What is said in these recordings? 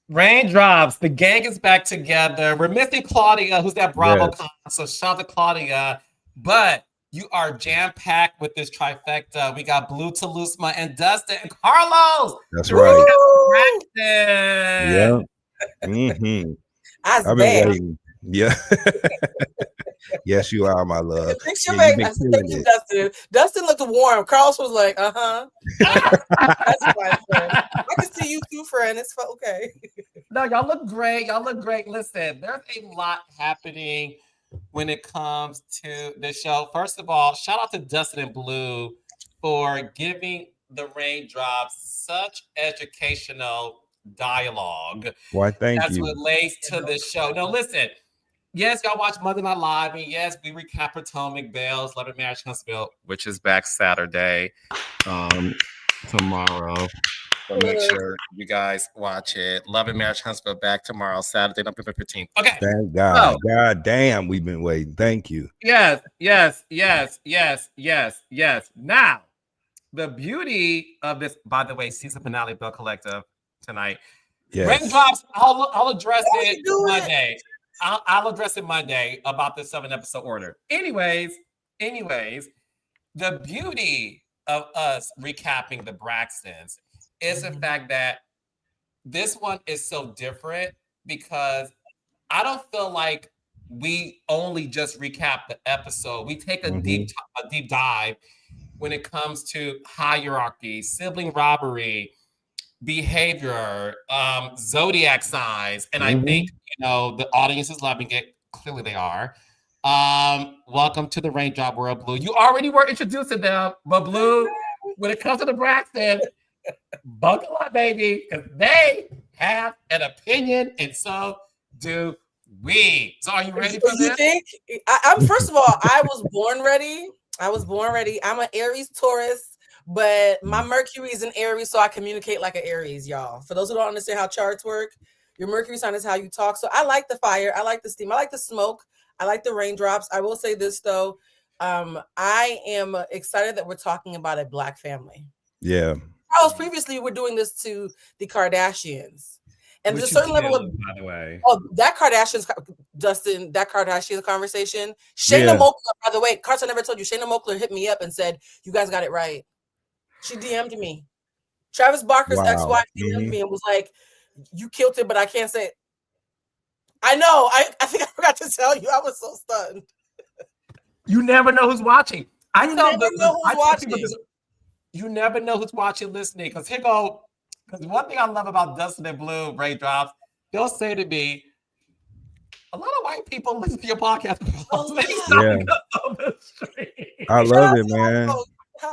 Raindrops, the gang is back together. We're missing Claudia, who's that Bravo Yes. con. So shout out to Claudia. But you are jam-packed with this trifecta. We got Blue Toulousma and Dustin and Carlos That's to right. recap Woo! Yeah. Braxton. Mm-hmm. That's I've been bad. waiting. Yeah. Yes, you are, my love. Fix your Yeah, you've face. been I said, thank killing you, it. Dustin. Dustin looked warm. Carlos was like, That's fine, friend. I can see you too, friend. It's okay. No, y'all look great. Y'all look great. Listen, there's a lot happening when it comes to the show. First of all, shout out to Dustin and Blue for giving the raindrops such educational dialogue Why, thank as you. relates to the show. Now, listen, yes, y'all watch Monday Night Live, and yes, we recap Potomac Bells, Love and Marriage Huntsville, which is back Saturday, tomorrow. So make Look, sure you guys watch it. Love and Marriage Huntsville back tomorrow, Saturday, November 15th. Okay. Thank So, God. God damn, we've been waiting. Thank you. yes, yes, yes, yes, yes, yes. Now, the beauty of this, by the way, season finale Bell Collective tonight. Yes. Raindrops, I'll address how it you do it? Monday. I'll address it Monday about the 7 episode order. Anyways, the beauty of us recapping the Braxtons is the fact that this one is so different because I don't feel like we only just recap the episode. We take a Mm-hmm. deep dive when it comes to hierarchy, sibling robbery, behavior, zodiac signs, and I Mm-hmm. think the audience is loving it. Clearly, they are. Welcome to the Raindrop World, Blue. You already were introduced to them, but Blue, when it comes to the Braxton, buckle up, baby, because they have an opinion, and so do we. So, are you ready for You this? think? I'm first of all, I was born ready. I was born ready. I'm an Aries Taurus, but my Mercury is in Aries, so I communicate like an Aries, y'all. For those who don't understand how charts work, your Mercury sign is how you talk. So I like the fire, I like the steam, I like the smoke, I like the raindrops. I will say this though. I am excited that we're talking about a black family. Yeah. Charles, previously we're doing this to the Kardashians. And there's Which a you certain level of killed, by the way. that Kardashian's Dustin, that Kardashian conversation. Shayna Yeah. Moakler, by the way, Carson never told you. Shayna Moakler hit me up and said, "You guys got it right." She DM'd me. Travis Barker's Wow. ex-wife DM'd Mm-hmm. me and was like, "You killed it, but I can't say it." I know. I think I forgot to tell you. I was so stunned. You never know who's watching. I You tell never know who's I tell people watching. this. You never know who's watching, listening. Because here go. Because one thing I love about Dustin and Blue Raindrops, they'll say to me, a lot of white people listen to your podcast. A So they be lot. Yeah. stopping us on the street. I Shout love out it, to man. y'all.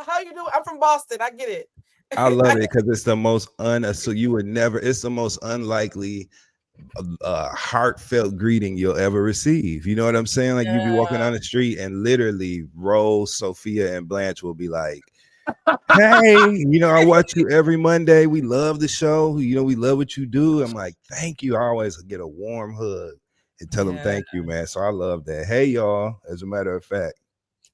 How you doing? I'm from Boston. I get it. I love it because it's the most so you would never, it's the most unlikely heartfelt greeting you'll ever receive. You know what I'm saying? Like you be walking Yeah. down the street and literally Rose, Sophia, and Blanche will be like, "Hey, I watch you every Monday. We love the show. We love what you do." I'm like, "Thank you." I always get a warm hug and tell them Yeah. thank you, man. So I love that. Hey, y'all. As a matter of fact,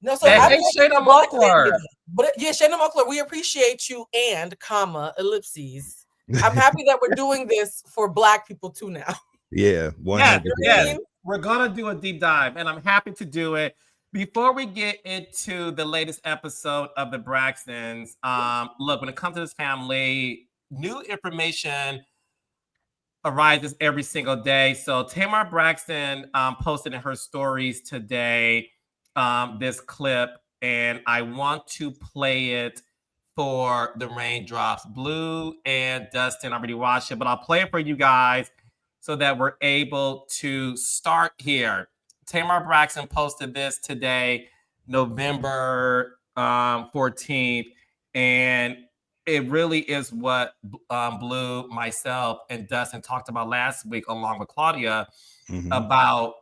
No, so Hey, I'm yeah, hey, Shayna black Moakler. family. But yeah, Shayna Moakler, we appreciate you and comma ellipses. I'm happy that we're doing this for black people too now. yeah, Yes, 100%. yes. We're going to do a deep dive, and I'm happy to do it. Before we get into the latest episode of the Braxtons, look, when it comes to this family, new information arises every single day. So Tamar Braxton posted in her stories today this clip, and I want to play it for the raindrops. Blue and Dustin already watched it, but I'll play it for you guys so that we're able to start here. Tamar Braxton posted this today, November 14th, and it really is what Blue, myself, and Dustin talked about last week, along with Claudia, Mhm. about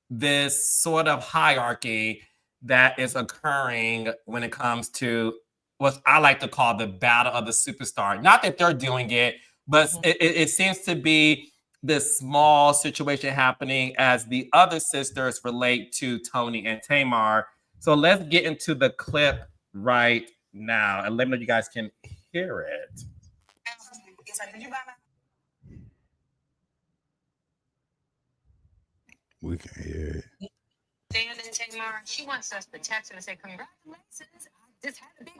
this sort of hierarchy that is occurring when it comes to what I like to call the battle of the superstar. Not that they're doing it, but it seems to be this small situation happening as the other sisters relate to Tony and Tamar. So let's get into the clip right now, and let me know if you guys can hear it. We can hear it. Dan and Tamar, she wants us to text her and say, congratulations. I just had a big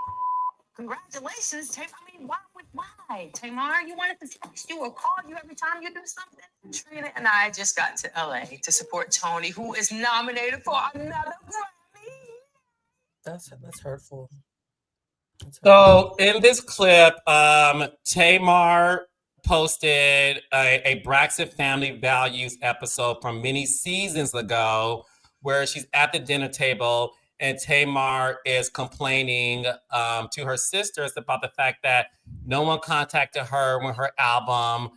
congratulations. Tamar, I mean, why? Tamar, you wanted to text you or call you every time you do something? Trina and I just got to LA to support Tony, who is nominated for another Grammy. That's hurtful. So in this clip, Tamar posted a Braxton Family Values episode from many seasons ago where she's at the dinner table and Tamar is complaining to her sisters about the fact that no one contacted her when her album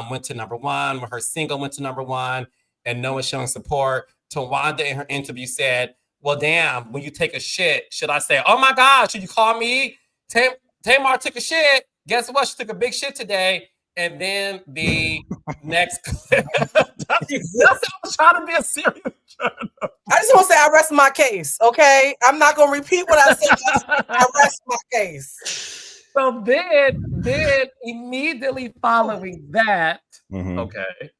went to #1, when her single went to #1, and no one showing support. Tawanda in her interview said, well, damn, when you take a shit, should I say, oh my God, should you call me? Tamar took a shit. Guess what? She took a big shit today. And then the next clip. That's I was trying to be a serious journalist. I just want to say I rest my case, okay? I'm not going to repeat what I said. I rest my case. So then immediately following that, okay.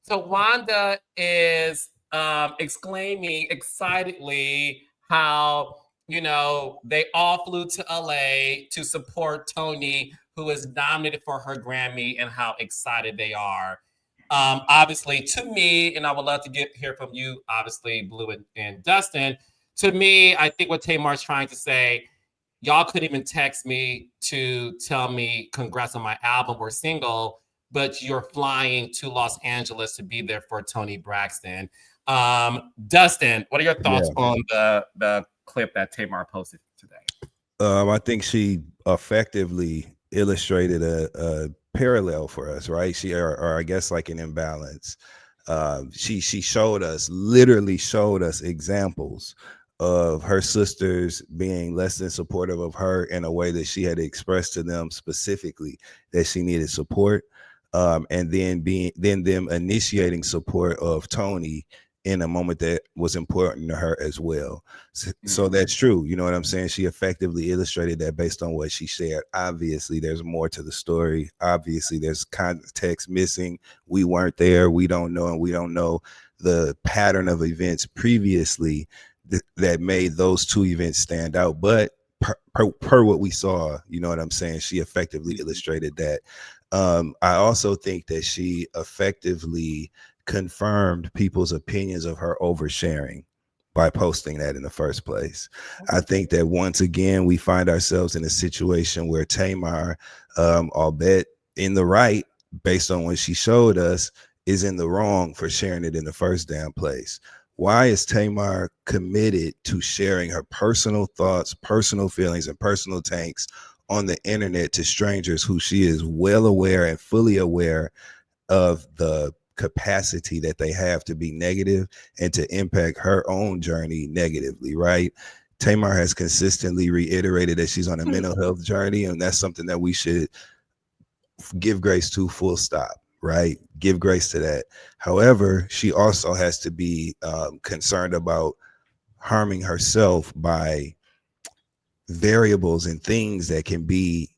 So Wanda is exclaiming excitedly how, you know, they all flew to LA to support Tony, who is nominated for her Grammy, and how excited they are. Obviously, to me, and I would love to hear from you, obviously, Blue and Dustin. To me, I think what Tamar's trying to say, y'all couldn't even text me to tell me congrats on my album or single, but you're flying to Los Angeles to be there for Tony Braxton. Dustin, what are your thoughts on the clip that Tamar posted today? I think she effectively illustrated a parallel for us, right? Or I guess like an imbalance. She literally showed us examples of her sisters being less than supportive of her in a way that she had expressed to them specifically that she needed support. And then them initiating support of Tony in a moment that was important to her as well. So that's true. You know what I'm saying? She effectively illustrated that based on what she shared. Obviously, there's more to the story. Obviously, there's context missing. We weren't there. We don't know. And we don't know the pattern of events previously that made those two events stand out. But per what we saw, you know what I'm saying? She effectively illustrated that. I also think that she effectively confirmed people's opinions of her oversharing by posting that in the first place. I think that once again, we find ourselves in a situation where Tamar, albeit in the right, based on what she showed us, is in the wrong for sharing it in the first damn place. Why is Tamar committed to sharing her personal thoughts, personal feelings, and personal tanks on the internet to strangers who she is well aware and fully aware of the capacity that they have to be negative and to impact her own journey negatively, right? Tamar has consistently reiterated that she's on a mental health journey, and that's something that we should give grace to, full stop, right? Give grace to that. However, she also has to be concerned about harming herself by variables and things that can be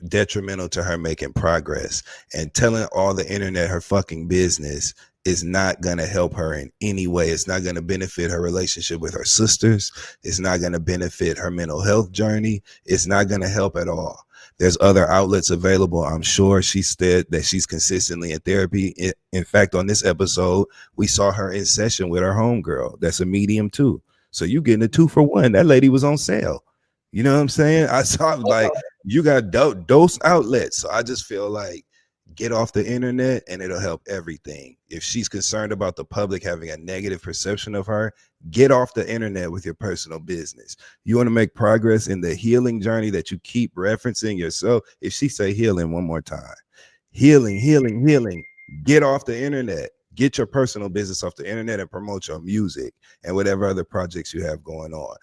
detrimental to her making progress, and telling all the internet her fucking business is not going to help her in any way. It's not going to benefit her relationship with her sisters. It's not going to benefit her mental health journey. It's not going to help at all. There's other outlets available. I'm sure she said that she's consistently in therapy. In fact, on this episode, we saw her in session with her homegirl. That's a medium too. So you getting a 2-for-1. That lady was on sale. You know what I'm saying? I saw like you got dose outlets. So I just feel like get off the internet and it'll help everything. If she's concerned about the public having a negative perception of her, get off the internet with your personal business. You want to make progress in the healing journey that you keep referencing yourself. If she say healing one more time, healing, get off the internet. Get your personal business off the internet and promote your music and whatever other projects you have going on.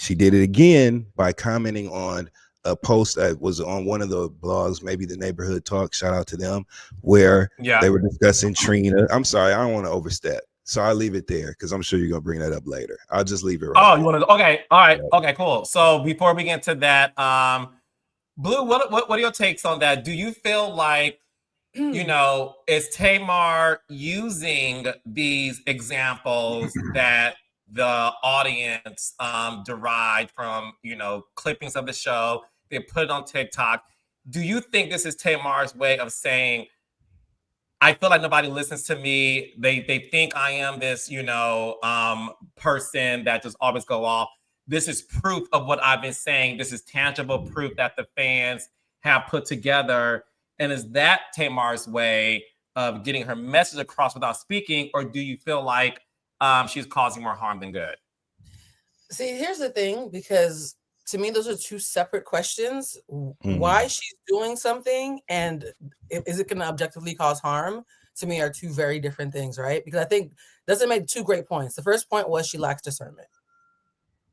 She did it again by commenting on a post that was on one of the blogs, maybe the Neighborhood Talk, shout out to them, where they were discussing Trina. I'm sorry, I don't want to overstep. So I'll leave it there because I'm sure you're going to bring that up later. I'll just leave it right you want to? Okay. All right. Okay, cool. So before we get to that, Blue, what are your takes on that? Do you feel like you know, is Tamar using these examples that the audience derived from, you know, clippings of the show? They put it on TikTok. Do you think this is Tamar's way of saying, I feel like nobody listens to me. They think I am this, you know, person that just always go off. This is proof of what I've been saying. This is tangible proof that the fans have put together. And is that Tamar's way of getting her message across without speaking, or do you feel like she's causing more harm than good? See, here's the thing, because to me, those are two separate questions. Why she's doing something and is it going to objectively cause harm, to me, are two very different things, right? Because I think doesn't make two great points. The first point was she lacks discernment.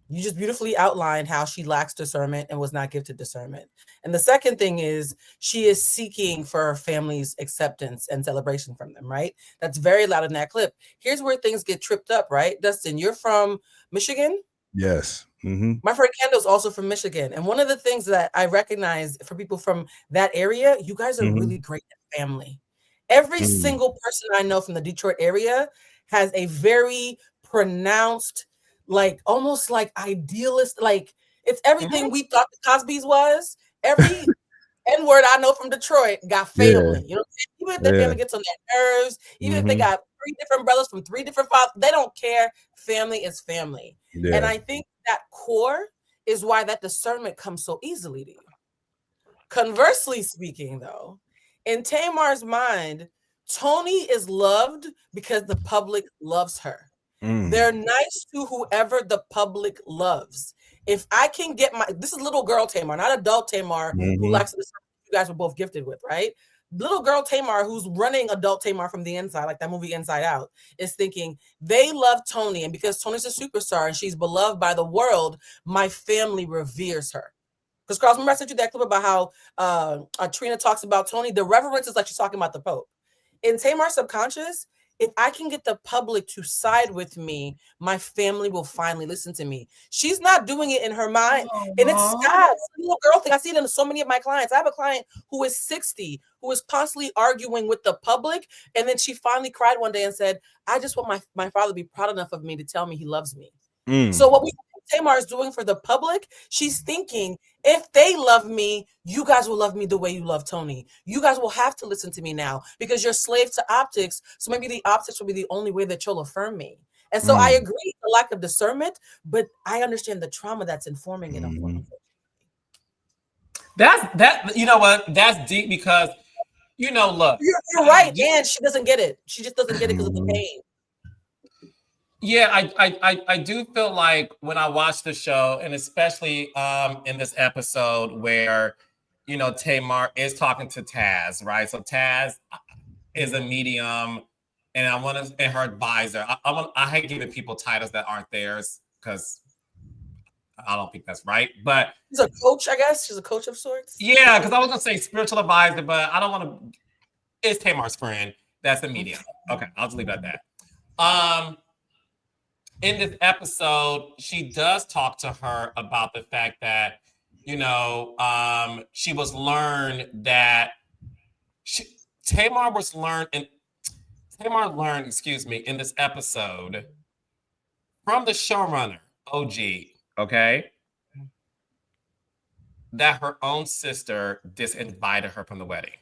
You just beautifully outlined how she lacks discernment and was not gifted discernment. And the second thing is she is seeking for her family's acceptance and celebration from them, right? That's very loud in that clip. Here's where things get tripped up, right? Dustin, you're from Michigan? Yes. My friend Kendall's also from Michigan. And one of the things that I recognize for people from that area, you guys are really great at family. Every single person I know from the Detroit area has a very pronounced, like almost like idealist, like it's everything we thought the Cosby's was. Every N-word I know from Detroit got family. You know what I'm saying? Even if their family gets on their nerves, even if they got 3 different brothers from 3 different fathers, they don't care. Family is family. And I think that core is why that discernment comes so easily to you. Conversely speaking, though, in Tamar's mind, Toni is loved because the public loves her. They're nice to whoever the public loves. If I can get this is little girl Tamar, not adult Tamar, who likes the you guys were both gifted with, right? Little girl Tamar, who's running adult Tamar from the inside, like that movie Inside Out, is thinking they love Toni, and because Toni's a superstar and she's beloved by the world, my family reveres her. Because Carlos, remember I sent you that clip about how Trina talks about Toni? The reverence is like she's talking about the Pope. In Tamar's subconscious, if I can get the public to side with me, my family will finally listen to me. She's not doing it in her mind. And it's sad. It's a little girl thing. I see it in so many of my clients. I have a client who is 60, who is constantly arguing with the public. And then she finally cried one day and said, I just want my father to be proud enough of me to tell me he loves me. So what Tamar is doing for the public, she's thinking, if they love me, you guys will love me the way you love Toni. You guys will have to listen to me now because you're slave to optics. So maybe the optics will be the only way that you'll affirm me. And so I agree, the lack of discernment, but I understand the trauma that's informing it. That you know what? That's deep because, you know, look. You're right, and she doesn't get it. She just doesn't get it because of the pain. Yeah, I do feel like when I watch the show, and especially in this episode where, you know, Tamar is talking to Taz, right? So Taz is a medium, and and her advisor. I hate giving people titles that aren't theirs because I don't think that's right. But she's a coach, I guess. She's a coach of sorts. Yeah, because I was gonna say spiritual advisor, but I don't want to. It's Tamar's friend. That's the medium. Okay, I'll just leave it at that. In this episode, she does talk to her about the fact that, you know, she was learned that Tamar learned, excuse me, in this episode from the showrunner, OG, okay, that her own sister disinvited her from the wedding.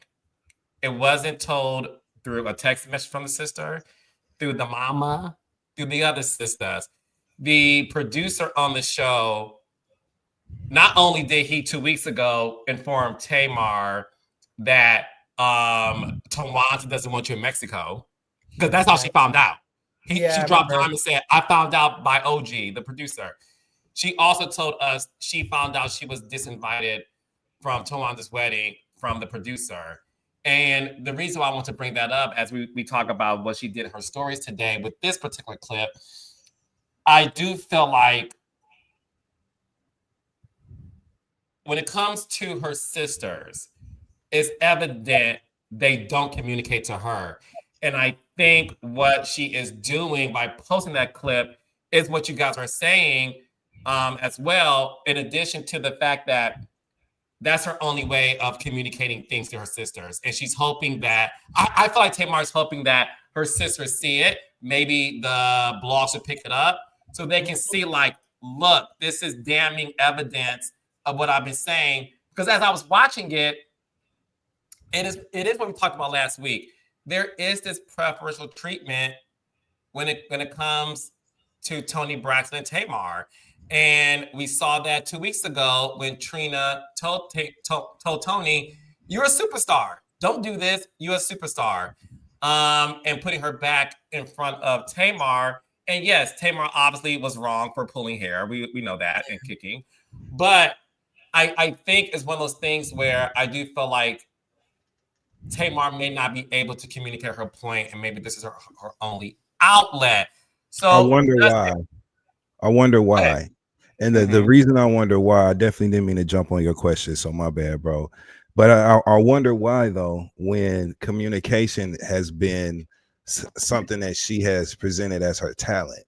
It wasn't told through a text message from the sister, through the mama, through the other sisters. The producer on the show, not only did he 2 weeks ago inform Tamar that Tawanda doesn't want you in Mexico, because that's how she found out. She dropped time and said, I found out by OG, the producer. She also told us she found out she was disinvited from Tawanda's wedding from the producer. And the reason why I want to bring that up as we talk about what she did in her stories today with this particular clip, I do feel like when it comes to her sisters, it's evident they don't communicate to her. And I think what she is doing by posting that clip is what you guys are saying as well, in addition to the fact that that's her only way of communicating things to her sisters. And she's hoping that, I feel like Tamar's hoping that her sisters see it. Maybe the blogs will pick it up so they can see, like, look, this is damning evidence of what I've been saying. Because as I was watching it, it is what we talked about last week. There is this preferential treatment when it comes to Toni Braxton and Tamar. And we saw that 2 weeks ago when Trina told Toni, you're a superstar. Don't do this. You're a superstar. And putting her back in front of Tamar. And yes, Tamar obviously was wrong for pulling hair. We know that, and kicking. But I think it's one of those things where I do feel like Tamar may not be able to communicate her point, and maybe this is her only outlet. So I wonder why. And the reason I wonder why, I definitely didn't mean to jump on your question, so my bad, bro. But I wonder why, though, when communication has been something that she has presented as her talent,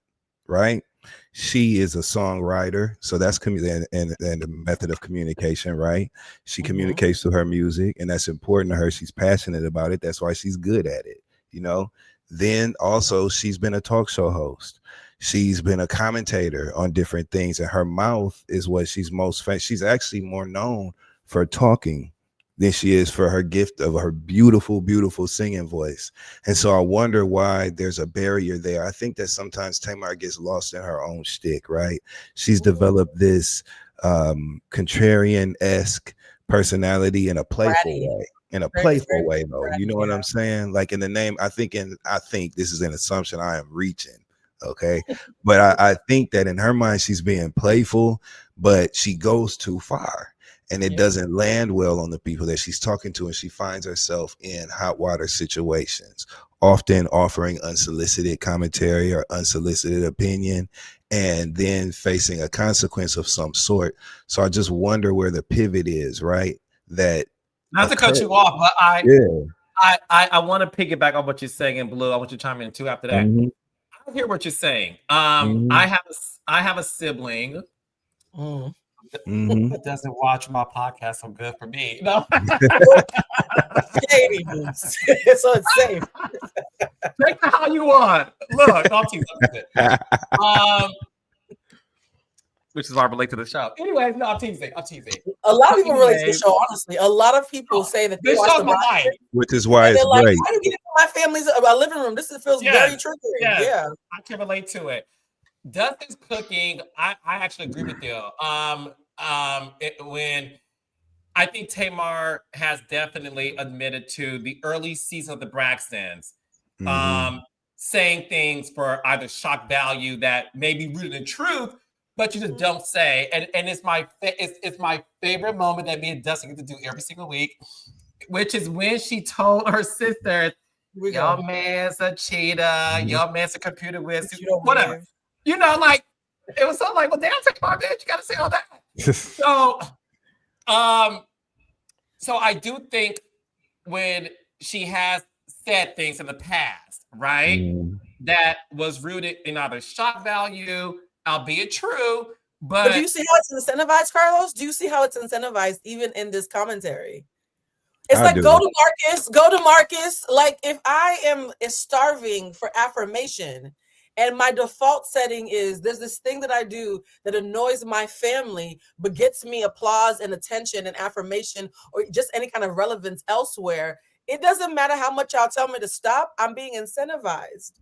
right? She is a songwriter, so that's and the method of communication, right? She communicates through her music, and that's important to her. She's passionate about it. That's why she's good at it, you know? Then also, she's been a talk show host. She's been a commentator on different things, and her mouth is what she's most famous. She's actually more known for talking than she is for her gift of her beautiful, beautiful singing voice. And so I wonder why there's a barrier there. I think that sometimes Tamar gets lost in her own shtick, right? She's developed this contrarian-esque personality in a playful way. In a playful way, though. You know what I'm saying? Like in the name, I think this is an assumption I am reaching. Okay. But I think that in her mind, she's being playful, but she goes too far. And it doesn't land well on the people that she's talking to. And she finds herself in hot water situations, often offering unsolicited commentary or unsolicited opinion, and then facing a consequence of some sort. So I just wonder where the pivot is, right? That not to cut you off, but I want to piggyback on what you're saying in Blue. I want you to chime in too after that. I hear what you're saying. I have a sibling that doesn't watch my podcast, so good for me. No. So it's safe. Take it how you want. Look, I'll tease it. Which is why I relate to the show. Anyways, no, I'm teasing. A lot of people relate to the show, honestly. A lot of people say that they watch the podcast, which is why it's like, great. Why do you get into my family's living room? This feels very triggering. Yeah, I can relate to it. Dustin's cooking, I actually agree with you. When I think Tamar has definitely admitted to the early season of the Braxtons, saying things for either shock value that may be rooted in truth, but you just don't say. And it's my favorite moment that me and Dustin get to do every single week, which is when she told her sister, "Your man's a cheater, your man's a computer whiz, whatever." You know, like it was so like, well, damn, Tamar, bitch, you gotta say all that. So I do think when she has said things in the past, right, that was rooted in either shock value, albeit true, but do you see how it's incentivized, Carlos? Do you see how it's incentivized even in this commentary? It's like, go to Marcus. Like, if I am starving for affirmation and my default setting is there's this thing that I do that annoys my family, but gets me applause and attention and affirmation or just any kind of relevance elsewhere, it doesn't matter how much y'all tell me to stop. I'm being incentivized.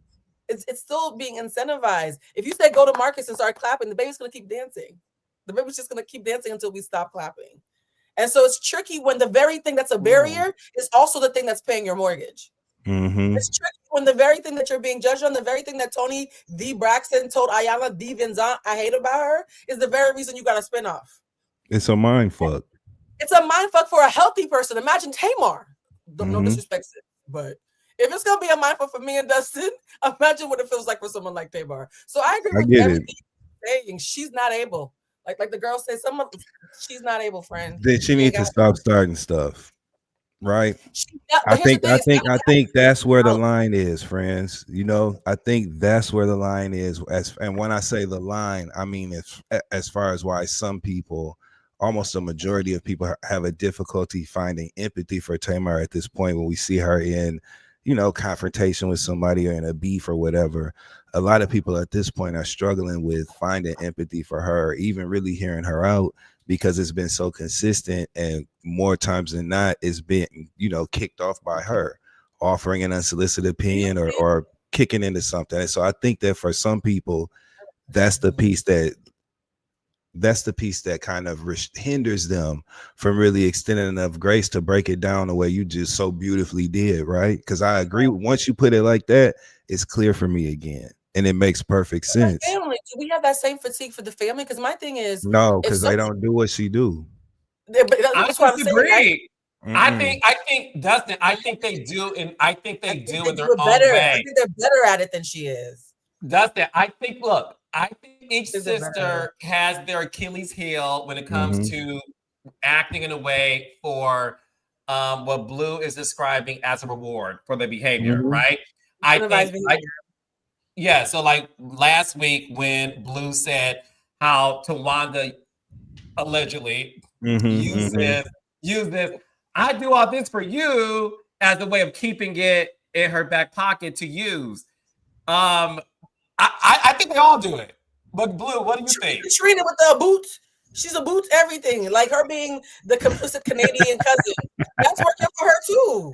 It's still being incentivized. If you say go to Marcus and start clapping, the baby's going to keep dancing. The baby's just going to keep dancing until we stop clapping. And so it's tricky when the very thing that's a barrier is also the thing that's paying your mortgage. It's tricky when the very thing that you're being judged on, the very thing that Toni D. Braxton told Ayala D. Vinzant I hate about her is the very reason you got a spinoff. It's a mind fuck. It's a mind fuck for a healthy person. Imagine Tamar. No disrespect, but if it's gonna be a mind fuck for me and Dustin, imagine what it feels like for someone like Tamar. So I agree with everything you're saying. She's not able. Like the girl said, she's not able, friend. Then she needs to stop starting stuff. Right. I think that's where the line is, friends. You know, I think that's where the line is. And when I say the line, I mean as far as why some people almost a majority of people have a difficulty finding empathy for Tamar at this point when we see her in, confrontation with somebody or in a beef or whatever. A lot of people at this point are struggling with finding empathy for her, even really hearing her out, because it's been so consistent, and more times than not, it's been, kicked off by her offering an unsolicited opinion or kicking into something. And so I think that for some people, that's the piece that kind of hinders them from really extending enough grace to break it down the way you just so beautifully did, right? Because I agree, once you put it like that, it's clear for me again, and it makes perfect sense. Family, do we have that same fatigue for the family? Because my thing is, No, because they don't do what she do. That's what I'm saying. Right? I think Dustin, I think they do, and I think they do in their own better. way. I think they're better at it than she is. Dustin, I think each sister has their Achilles heel when it comes to acting in a way for what Blue is describing as a reward for the behavior, right? So like last week when Blue said how Tawanda allegedly used this, I do all this for you as a way of keeping it in her back pocket to use. I think they all do it. But Blue, what do you think? Trina with the boots. She's a boots everything. Like her being the complicit Canadian cousin. That's working for her too.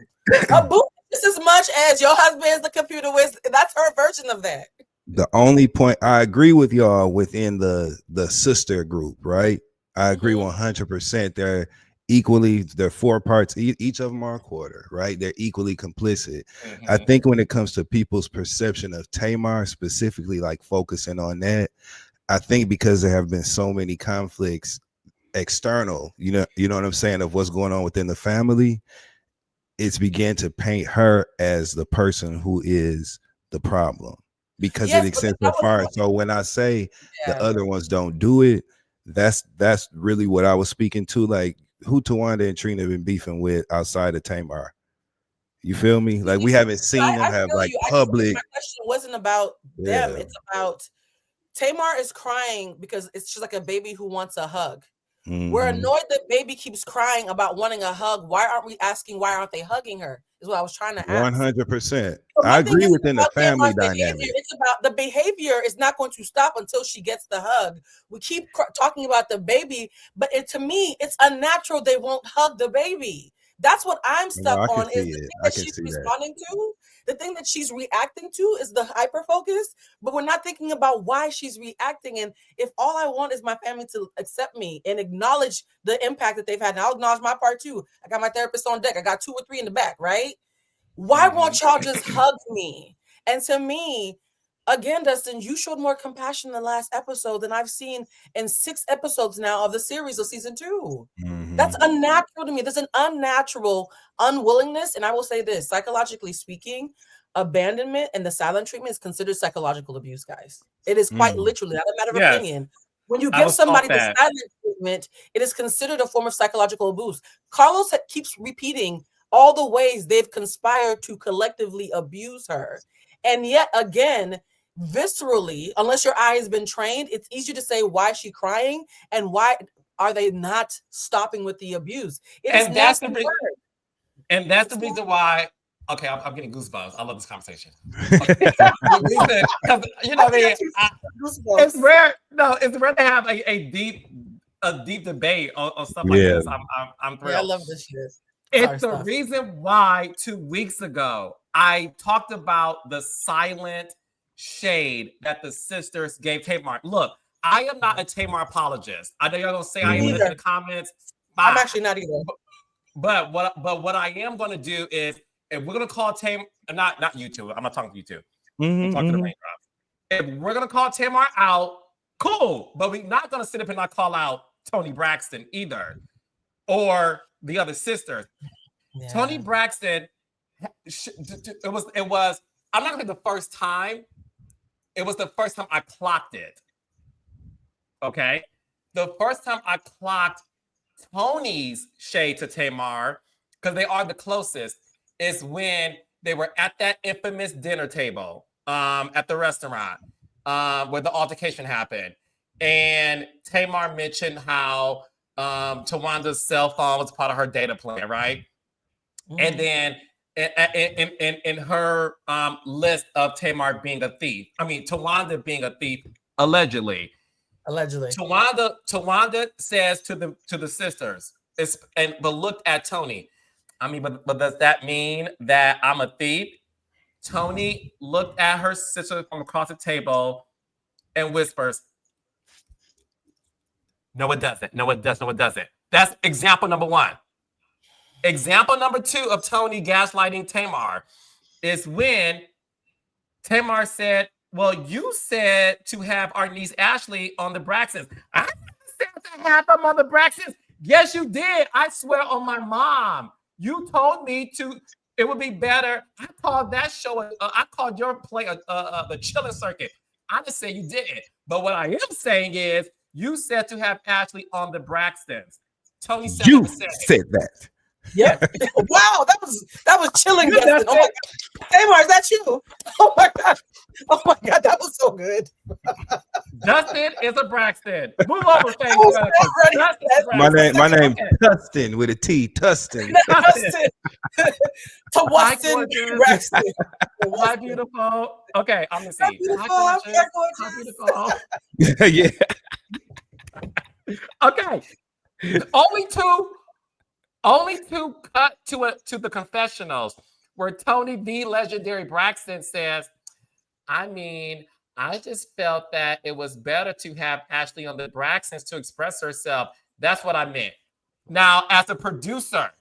A boot just as much as your husband is the computer whiz. That's her version of that. The only point I agree with y'all within the sister group, right? I agree 100%. They're 4 parts. Each of them are a quarter, right? They're equally complicit. I think when it comes to people's perception of Tamar, specifically like focusing on that, I think because there have been so many conflicts external, you know what I'm saying, of what's going on within the family, it's began to paint her as the person who is the problem, because it extends so far. So when I say the other ones don't do it, that's really what I was speaking to. Like, who Tawanda and Trina been beefing with outside of Tamar? You feel me? Like, we haven't seen them have like public. My question wasn't about them. It's about Tamar is crying because she's like a baby who wants a hug. We're annoyed that baby keeps crying about wanting a hug. Why aren't we asking why aren't they hugging her? Is what I was trying to ask. 100%. I agree within the family dynamic. It's about the behavior is not going to stop until she gets the hug. We keep talking about the baby, but to me, it's unnatural. They won't hug the baby. That's what I'm stuck on. Is the thing that she's responding to. The thing that she's reacting to is the hyper focus, but we're not thinking about why she's reacting. And if all I want is my family to accept me and acknowledge the impact that they've had, and I'll acknowledge my part too. I got my therapist on deck. I got 2 or 3 in the back, right? Why won't y'all just hug me? And to me, again, Dustin, you showed more compassion in the last episode than I've seen in 6 episodes now of the series of season 2. That's unnatural to me. There's an unnatural unwillingness. And I will say this, psychologically speaking, abandonment and the silent treatment is considered psychological abuse, guys. It is quite literally not a matter of opinion. When you give somebody the silent treatment, it is considered a form of psychological abuse. Carlos keeps repeating all the ways they've conspired to collectively abuse her. And yet again, viscerally, unless your eye has been trained, it's easy to say, why is she crying? And why are they not stopping with the abuse? And that's the reason why. Okay, I'm getting goosebumps. I love this conversation. Okay. It's rare. No, it's rare to have a deep debate on stuff like this. I'm thrilled. Yeah, I love this shit. It's the reason why 2 weeks ago I talked about the silent shade that the sisters gave Tamar. Look, I am not a Tamar apologist. I know y'all gonna say I am in the comments. I'm actually not either. But what I am gonna do is, if we're gonna call Tamar, not you two. I'm not talking to you two. I'm talking to the raindrops. If we're gonna call Tamar out, cool. But we're not gonna sit up and not call out Toni Braxton either, or the other sisters. Toni Braxton. It was. I'm not gonna say the first time. It was the first time I clocked it. Okay, the first time I clocked Tony's shade to Tamar, because they are the closest, is when they were at that infamous dinner table at the restaurant where the altercation happened. And Tamar mentioned how Tawanda's cell phone was part of her data plan, right? And then in her list of Tamar being a thief, I mean Tawanda being a thief, allegedly. Tawanda says to the sisters, but looked at Tony. I mean, but does that mean that I'm a thief? Tony looked at her sister from across the table and whispers, "No, it doesn't. No, it does. No, it doesn't." That's example number one. Example number two of Tony gaslighting Tamar is when Tamar said, "Well, you said to have our niece Ashley on the Braxtons." I never said to have them on the Braxtons. Yes, you did. I swear on my mom. You told me to. It would be better. I called that show. I called your play the Chilling Circuit. I didn't say you didn't. But what I am saying is, you said to have Ashley on the Braxtons. Tony said you said that. Yeah. Wow, that was chilling. Dustin. Oh my God. Tamar, is that you? Oh my God. Oh my God, that was so good. Dustin is a Braxton. Move over, thank My name, Dustin with a T. Dustin. To Watson, Braxton. Hi, beautiful. Okay, I'm gonna see. Hi, beautiful. Yeah. Okay. Only to cut to the confessionals where Tony the legendary Braxton says, I mean, I just felt that it was better to have Ashley on the Braxtons to express herself. That's what I meant. Now, as a producer,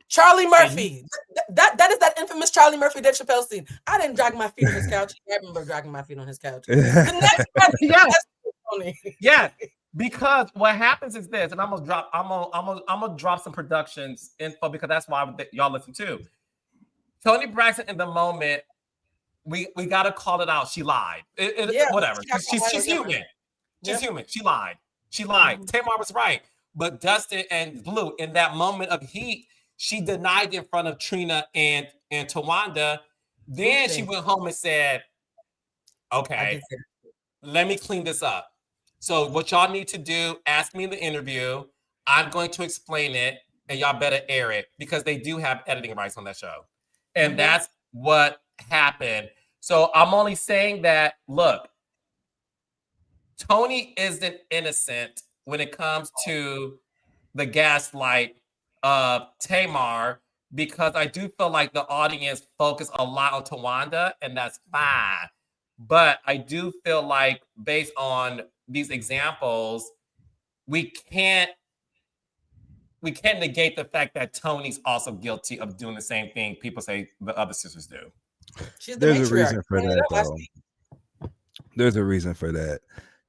Charlie Murphy. That is that infamous Charlie Murphy Dave Chappelle scene. I didn't drag my feet on his couch. I remember dragging my feet on his couch. The next yes. Because what happens is this, and I'm gonna drop some productions info because that's why y'all listen to. Tony Braxton in the moment, we gotta call it out. She lied. Whatever. She's human. She's human. She lied. Mm-hmm. Tamar was right. But Dustin and Blue, in that moment of heat, she denied in front of Trina and Tawanda. Then she went home and said, "Okay, let me clean this up. So what y'all need to do, ask me in the interview. I'm going to explain it, and y'all better air it because they do have editing rights on that show." And that's what happened. So I'm only saying that, look, Tony isn't innocent when it comes to the gaslight of Tamar because I do feel like the audience focused a lot on Tawanda, and that's fine. But I do feel like based on these examples, we can't negate the fact that Tony's also guilty of doing the same thing people say the other sisters do. There's a reason for that, though. There's a reason for that.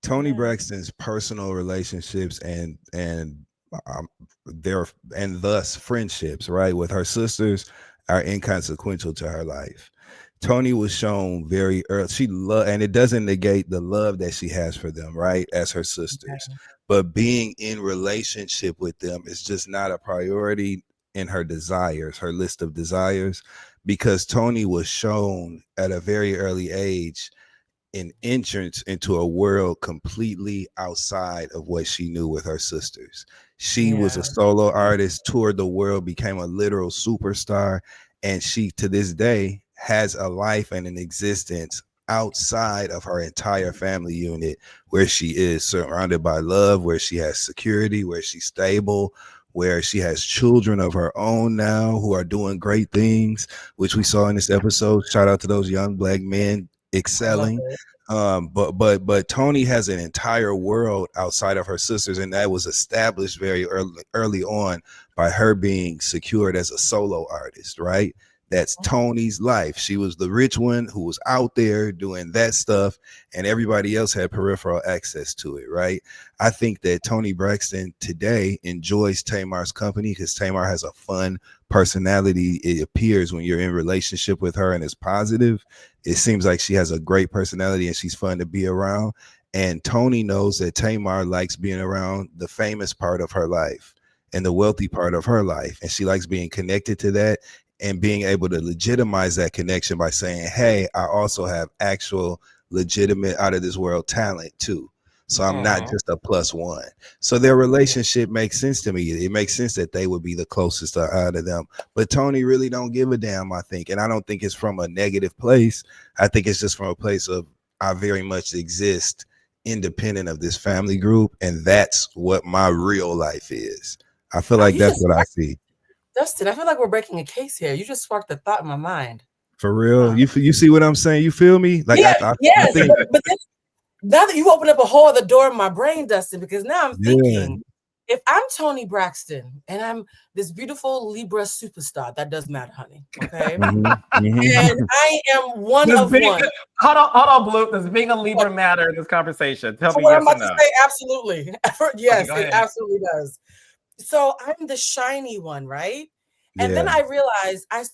Tony Braxton's personal relationships and thus friendships, right, with her sisters are inconsequential to her life. Tony was shown very early. And it doesn't negate the love that she has for them, right, as her sisters. Okay. But being in relationship with them is just not a priority in her desires, her list of desires, because Tony was shown at a very early age an entrance into a world completely outside of what she knew with her sisters. She was a solo artist, toured the world, became a literal superstar, and she, to this day, has a life and an existence outside of her entire family unit where she is surrounded by love, where she has security, where she's stable, where she has children of her own now who are doing great things, which we saw in this episode. Shout out to those young Black men excelling. But Tony has an entire world outside of her sisters, and that was established very early on by her being secured as a solo artist, right? That's Tony's life. She was the rich one who was out there doing that stuff, and everybody else had peripheral access to it, right? I think that Tony Braxton today enjoys Tamar's company because Tamar has a fun personality. It appears when you're in relationship with her and it's positive. It seems like she has a great personality and she's fun to be around. And Tony knows that Tamar likes being around the famous part of her life and the wealthy part of her life. And she likes being connected to that and being able to legitimize that connection by saying, hey, I also have actual legitimate out of this world talent too. So I'm not just a plus one. So their relationship makes sense to me. It makes sense that they would be the closest out of them. But Tony really don't give a damn, I think. And I don't think it's from a negative place. I think it's just from a place of I very much exist independent of this family group. And that's what my real life is. I feel like that's what I see. Dustin, I feel like we're breaking a case here. You just sparked a thought in my mind. For real? You see what I'm saying? You feel me? Like yeah, I think but then, now that you open up a whole other door in my brain, Dustin, because now I'm thinking, if I'm Tony Braxton and I'm this beautiful Libra superstar, that does matter, honey. Okay. And I am one of one. Hold on, Blue. Does being a Libra matter in this conversation? Tell me what yes I'm about or no. to say, absolutely. Yes, Okay, it absolutely does. So I'm the shiny one, right? And then I realized I'm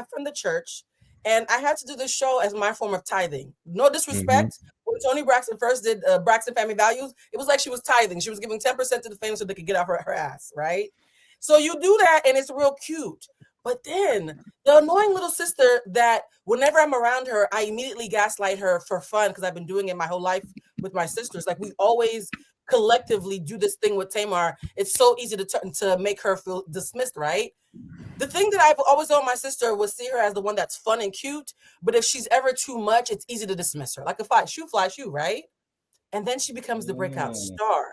from the church, and I had to do this show as my form of tithing. No disrespect. When Tony Braxton first did Braxton Family Values, it was like she was tithing. She was giving 10% to the family so they could get off her ass, right? So you do that, and it's real cute. But then the annoying little sister that whenever I'm around her, I immediately gaslight her for fun because I've been doing it my whole life with my sisters. Like we always collectively do this thing with Tamar. It's so easy to make her feel dismissed, right? The thing that I've always told my sister was see her as the one that's fun and cute, but if she's ever too much, it's easy to dismiss her. Like a fly shoe, right? And then she becomes the breakout star.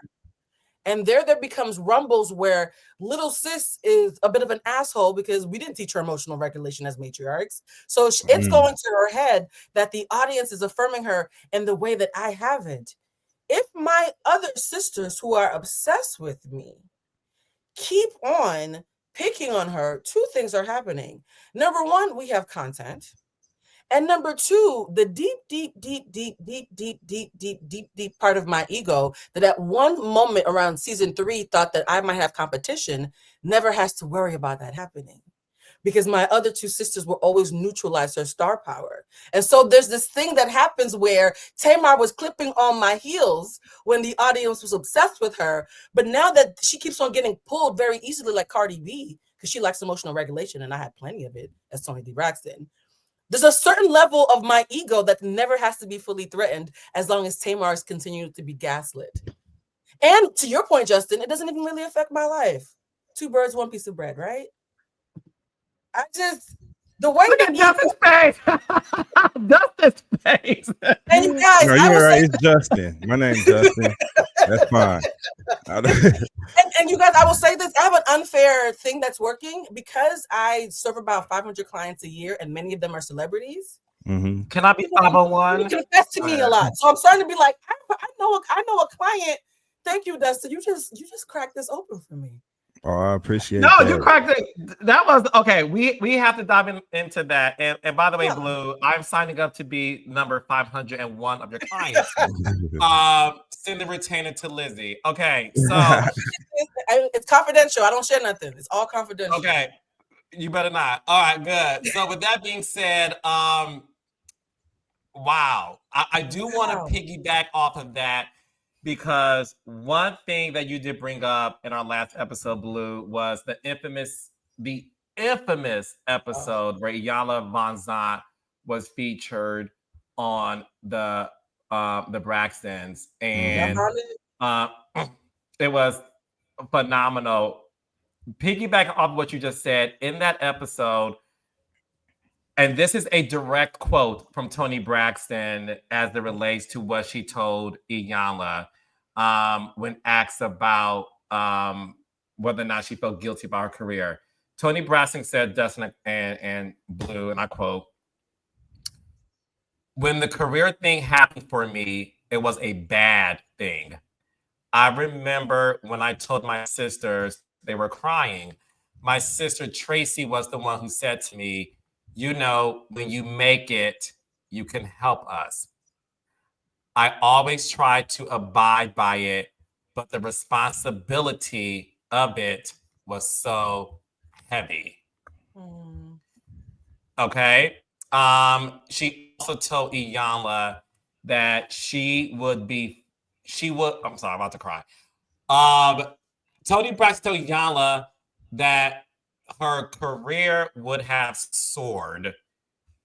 And there becomes rumbles where little sis is a bit of an asshole because we didn't teach her emotional regulation as matriarchs. So it's going to her head that the audience is affirming her in the way that I haven't. If my other sisters who are obsessed with me keep on picking on her, two things are happening. Number one, we have content. And number two, the deep part of my ego that at one moment around season 3 thought that I might have competition never has to worry about that happening. Because my other two sisters will always neutralize her star power. And so there's this thing that happens where Tamar was clipping on my heels when the audience was obsessed with her. But now that she keeps on getting pulled very easily like Cardi B, because she likes emotional regulation, and I had plenty of it as Tony D. Braxton, there's a certain level of my ego that never has to be fully threatened as long as Tamar is continuing to be gaslit. And to your point, Justin, it doesn't even really affect my life. 2 birds, 1 piece of bread, right? I just the way look at Dustin's face. Dustin's face. And you guys, no, you're right. It's Justin. My name's Justin. That's fine. And you guys, I will say this: I have an unfair thing that's working because I serve about 500 clients a year, and many of them are celebrities. Can I be 501? You confess to me a lot, so I'm starting to be like, I know a client. Thank you, Dustin. You just cracked this open for me. Oh, I appreciate that. No, you cracked it. That was okay. We have to dive into that. And by the way, Blue, I'm signing up to be number 501 of your clients. Send the retainer to Lizzie. Okay, so it's confidential. I don't share nothing. It's all confidential. Okay, you better not. All right, good. So with that being said, wow, I do want to piggyback off of that. Because one thing that you did bring up in our last episode, Blue, was the infamous episode where Iyanla Vanzant was featured on the Braxtons, and it was phenomenal. Piggybacking off what you just said in that episode, and this is a direct quote from Toni Braxton as it relates to what she told Iyanla when asked about whether or not she felt guilty about her career. Toni Braxton said, Dustin and Blue, and I quote, "When the career thing happened for me, it was a bad thing. I remember when I told my sisters they were crying. My sister Tracy was the one who said to me, you know, when you make it, you can help us. I always try to abide by it, but the responsibility of it was so heavy." Okay. She also told Iyanla that I'm sorry, I'm about to cry. Toni Braxton told Iyanla that her career would have soared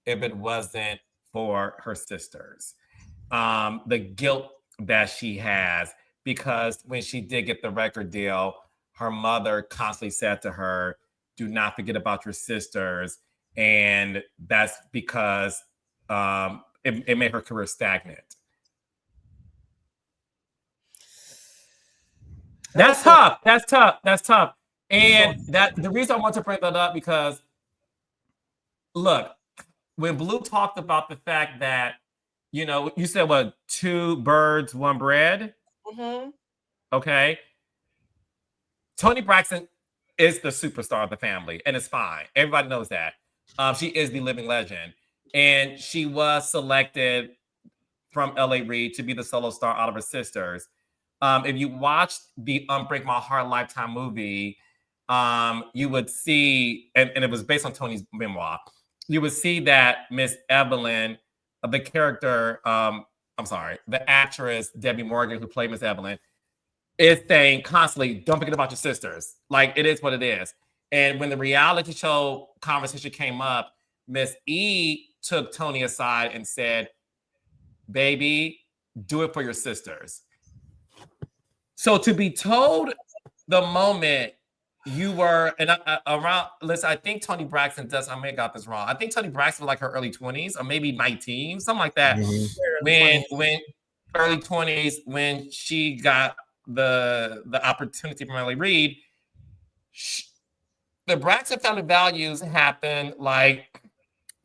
if it wasn't for her sisters. The guilt that she has, because when she did get the record deal, her mother constantly said to her, do not forget about your sisters. And that's because it made her career stagnant. That's tough. That's tough. That's tough. And that the reason I want to bring that up, because look, when Blue talked about the fact that, you know, you said what, 2 birds, 1 bread? Mm-hmm. Okay. Toni Braxton is the superstar of the family, and it's fine. Everybody knows that. She is the living legend. And she was selected from L.A. Reid to be the solo star out of her sisters. If you watched the Unbreak My Heart Lifetime movie, you would see, and it was based on Toni's memoir, you would see that Miss Evelyn, the character, the actress Debbie Morgan, who played Miss Evelyn, is saying constantly, don't forget about your sisters. Like, it is what it is. And when the reality show conversation came up, Miss E took Toni aside and said, baby, do it for your sisters. So to be told the moment you were, and around, listen, I think Toni Braxton does, I may have got this wrong. I think Toni Braxton was like her early 20s or maybe 19, something like that. When early 20s, when she got the opportunity from L.A. Reid, the Braxton Family Values happened like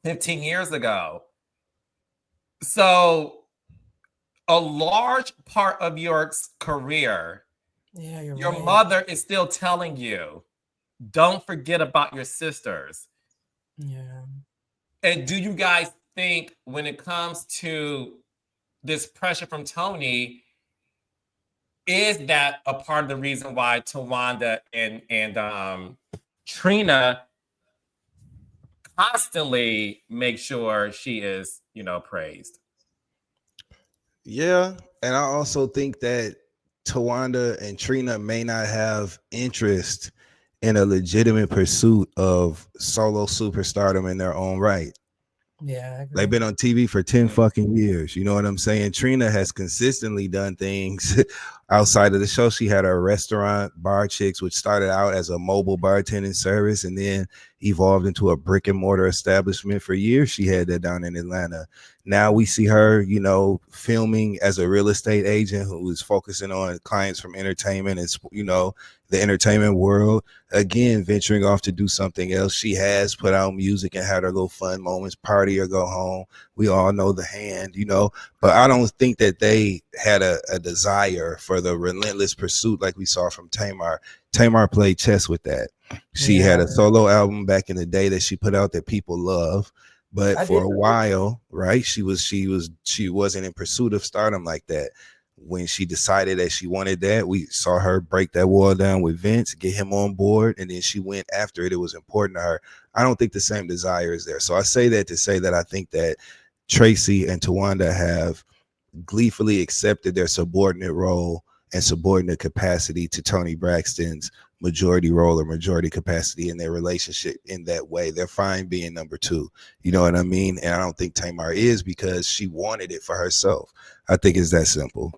15 years ago. So a large part of your career, your mother is still telling you, don't forget about your sisters. Yeah. And do you guys think, when it comes to this pressure from Toni, is that a part of the reason why Tawanda and Trina constantly make sure she is, you know, praised? Yeah, and I also think that Tawanda and Trina may not have interest in a legitimate pursuit of solo superstardom in their own right. Yeah, I agree. They've been on TV for 10 fucking years. You know what I'm saying? Trina has consistently done things outside of the show. She had her restaurant, Bar Chicks, which started out as a mobile bartending service and then evolved into a brick and mortar establishment. For years, she had that down in Atlanta. Now we see her, you know, filming as a real estate agent who is focusing on clients from entertainment and, you know, the entertainment world. Again, venturing off to do something else. She has put out music and had her little fun moments, party or go home. We all know the hand, you know, but I don't think that they had a desire for the relentless pursuit like we saw from Tamar. Tamar played chess with that. She had a solo album back in the day that she put out that people love, but for a while, right, she wasn't in pursuit of stardom like that. When she decided that she wanted that, we saw her break that wall down with Vince, get him on board, and then she went after it. It was important to her. I don't think the same desire is there. So I say that to say that I think that Tracy and Tawanda have gleefully accepted their subordinate role and subordinate capacity to Toni Braxton's majority role or majority capacity in their relationship in that way. They're fine being number 2. You know what I mean? And I don't think Tamar is, because she wanted it for herself. I think it's that simple.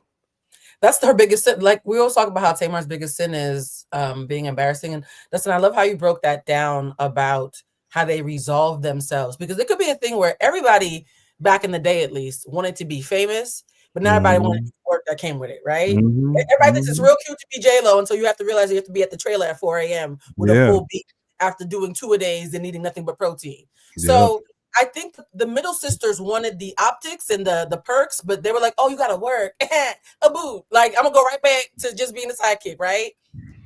That's her biggest sin. Like, we always talk about how Tamar's biggest sin is being embarrassing. And Dustin, I love how you broke that down about how they resolve themselves, because it could be a thing where everybody back in the day, at least, wanted to be famous, but not everybody wanted the work that came with it, right? Everybody thinks it's real cute to be J-Lo until you have to realize you have to be at the trailer at 4 a.m. with a full beat after doing 2-a-days and eating nothing but protein. So I think the middle sisters wanted the optics and the perks, but they were like, oh, you gotta work. A boo. Like, I'm gonna go right back to just being a sidekick, right?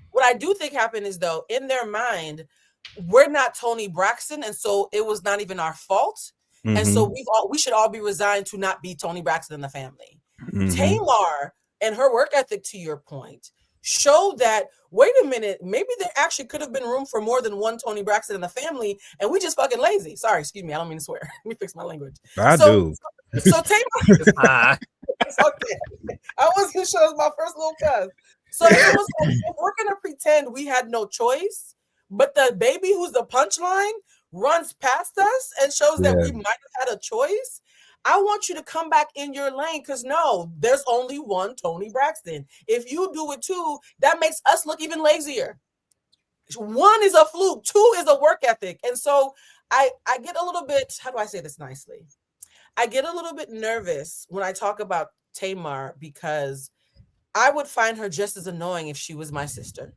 What I do think happened is, though, in their mind, we're not Toni Braxton, and so it was not even our fault. And so we should all be resigned to not be Toni Braxton in the family. Tamar and her work ethic, to your point, showed that, wait a minute, maybe there actually could have been room for more than one Toni Braxton in the family, and we just fucking lazy. Sorry, excuse me, I don't mean to swear. Let me fix my language. So Tamar, it's okay. I wasn't sure, it was my first little cuss. So it was like, if we're gonna pretend we had no choice, but the baby who's the punchline runs past us and shows that we might have had a choice, I want you to come back in your lane because no, there's only one Toni Braxton. If you do it too, that makes us look even lazier. One is a fluke, two is a work ethic. And so I get a little bit, how do I say this nicely? I get a little bit nervous when I talk about Tamar because I would find her just as annoying if she was my sister.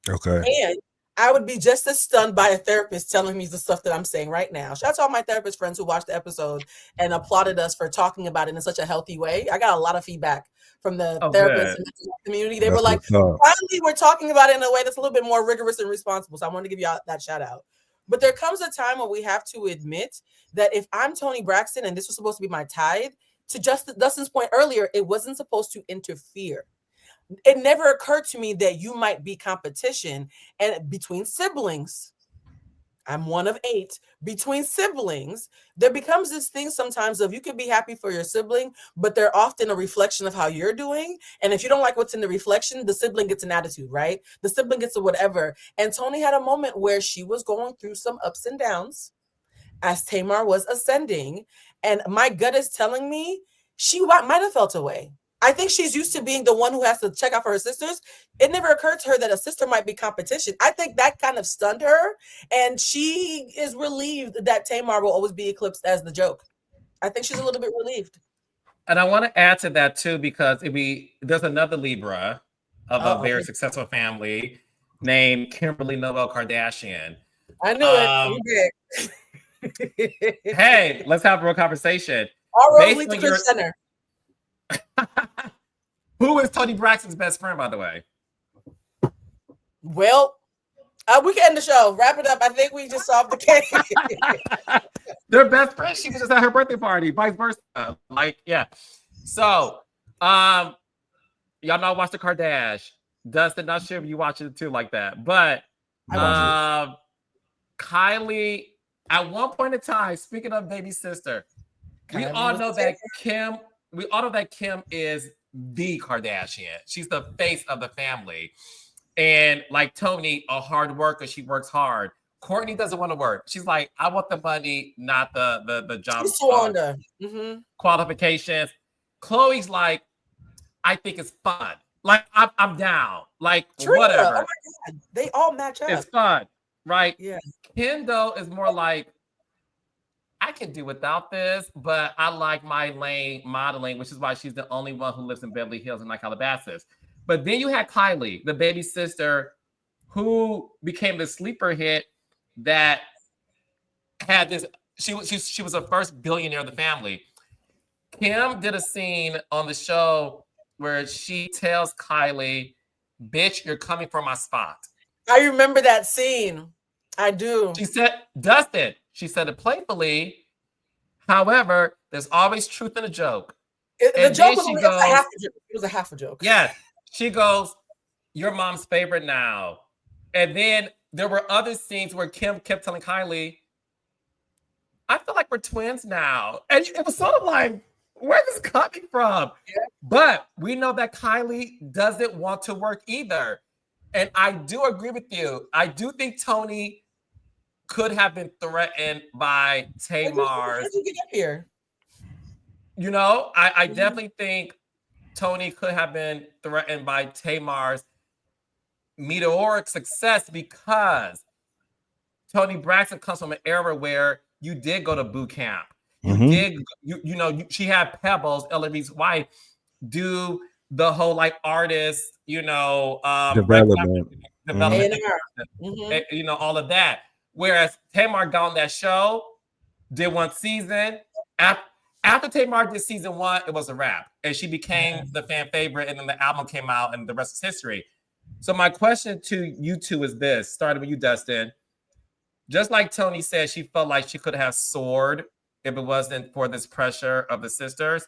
Okay. And I would be just as stunned by a therapist telling me the stuff that I'm saying right now. Shout out to all my therapist friends who watched the episode and applauded us for talking about it in such a healthy way. I got a lot of feedback from the therapists in the community. They were like, finally, we're talking about it in a way that's a little bit more rigorous and responsible. So I want to give you all that shout out. But there comes a time when we have to admit that if I'm Toni Braxton and this was supposed to be my tithe, to Dustin's point earlier, it wasn't supposed to interfere. It never occurred to me that you might be competition and between siblings. I'm one of 8. Between siblings, there becomes this thing sometimes of you can be happy for your sibling, but they're often a reflection of how you're doing. And if you don't like what's in the reflection, the sibling gets an attitude, right? The sibling gets a whatever. And Toni had a moment where she was going through some ups and downs as Tamar was ascending. And my gut is telling me she might have felt away. I think she's used to being the one who has to check out for her sisters. It never occurred to her that a sister might be competition. I think that kind of stunned her. And she is relieved that Tamar will always be eclipsed as the joke. I think she's a little bit relieved. And I want to add to that too, because there's another Libra of a very successful family named Kimberly Noel Kardashian. I knew it. Hey, let's have a real conversation. Our road leads to Kris Jenner. Who is Toni Braxton's best friend, by the way? Well, we can end the show. Wrap it up. I think we just solved the case. They're best friends. She was just at her birthday party, vice versa. So, y'all know I watched the Kardashians. Dustin, not sure if you watch it too like that, but Kylie, at one point in time, speaking of baby sister, we all know that Kim is the Kardashian. She's the face of the family. And like Toni, a hard worker, she works hard. Kourtney doesn't want to work. She's like, I want the money, not the job qualifications. Khloe's like, I think it's fun. Like, I'm down. Like, whatever. Oh my God. They all match up. It's fun, right? Yeah. Kendall is more like, I can do without this, but I like my lane modeling, which is why she's the only one who lives in Beverly Hills and like Calabasas. But then you had Kylie, the baby sister, who became the sleeper hit that had this. She was the first billionaire of the family. Kim did a scene on the show where she tells Kylie, "Bitch, you're coming for my spot." I remember that scene. I do. She said, Dustin. She said it playfully. However, there's always truth in a joke. The joke was only a half a joke. It was a half a joke. Yeah. She goes, "Your mom's favorite now." And then there were other scenes where Kim kept telling Kylie, "I feel like we're twins now." And it was sort of like, where's this coming from? Yeah. But we know that Kylie doesn't want to work either. And I do agree with you. I do think Toni could have been threatened by Tamar. How did you get up here? You know, I definitely think Toni could have been threatened by Tamar's meteoric success because Toni Braxton comes from an era where you did go to boot camp. She had Pebbles, LAB's wife, do the whole like artist, development, all of that. Whereas Tamar got on that show, did one season. After Tamar did season 1, it was a wrap. And she became the fan favorite, and then the album came out, and the rest is history. So my question to you two is this, starting with you, Dustin. Just like Toni said, she felt like she could have soared if it wasn't for this pressure of the sisters.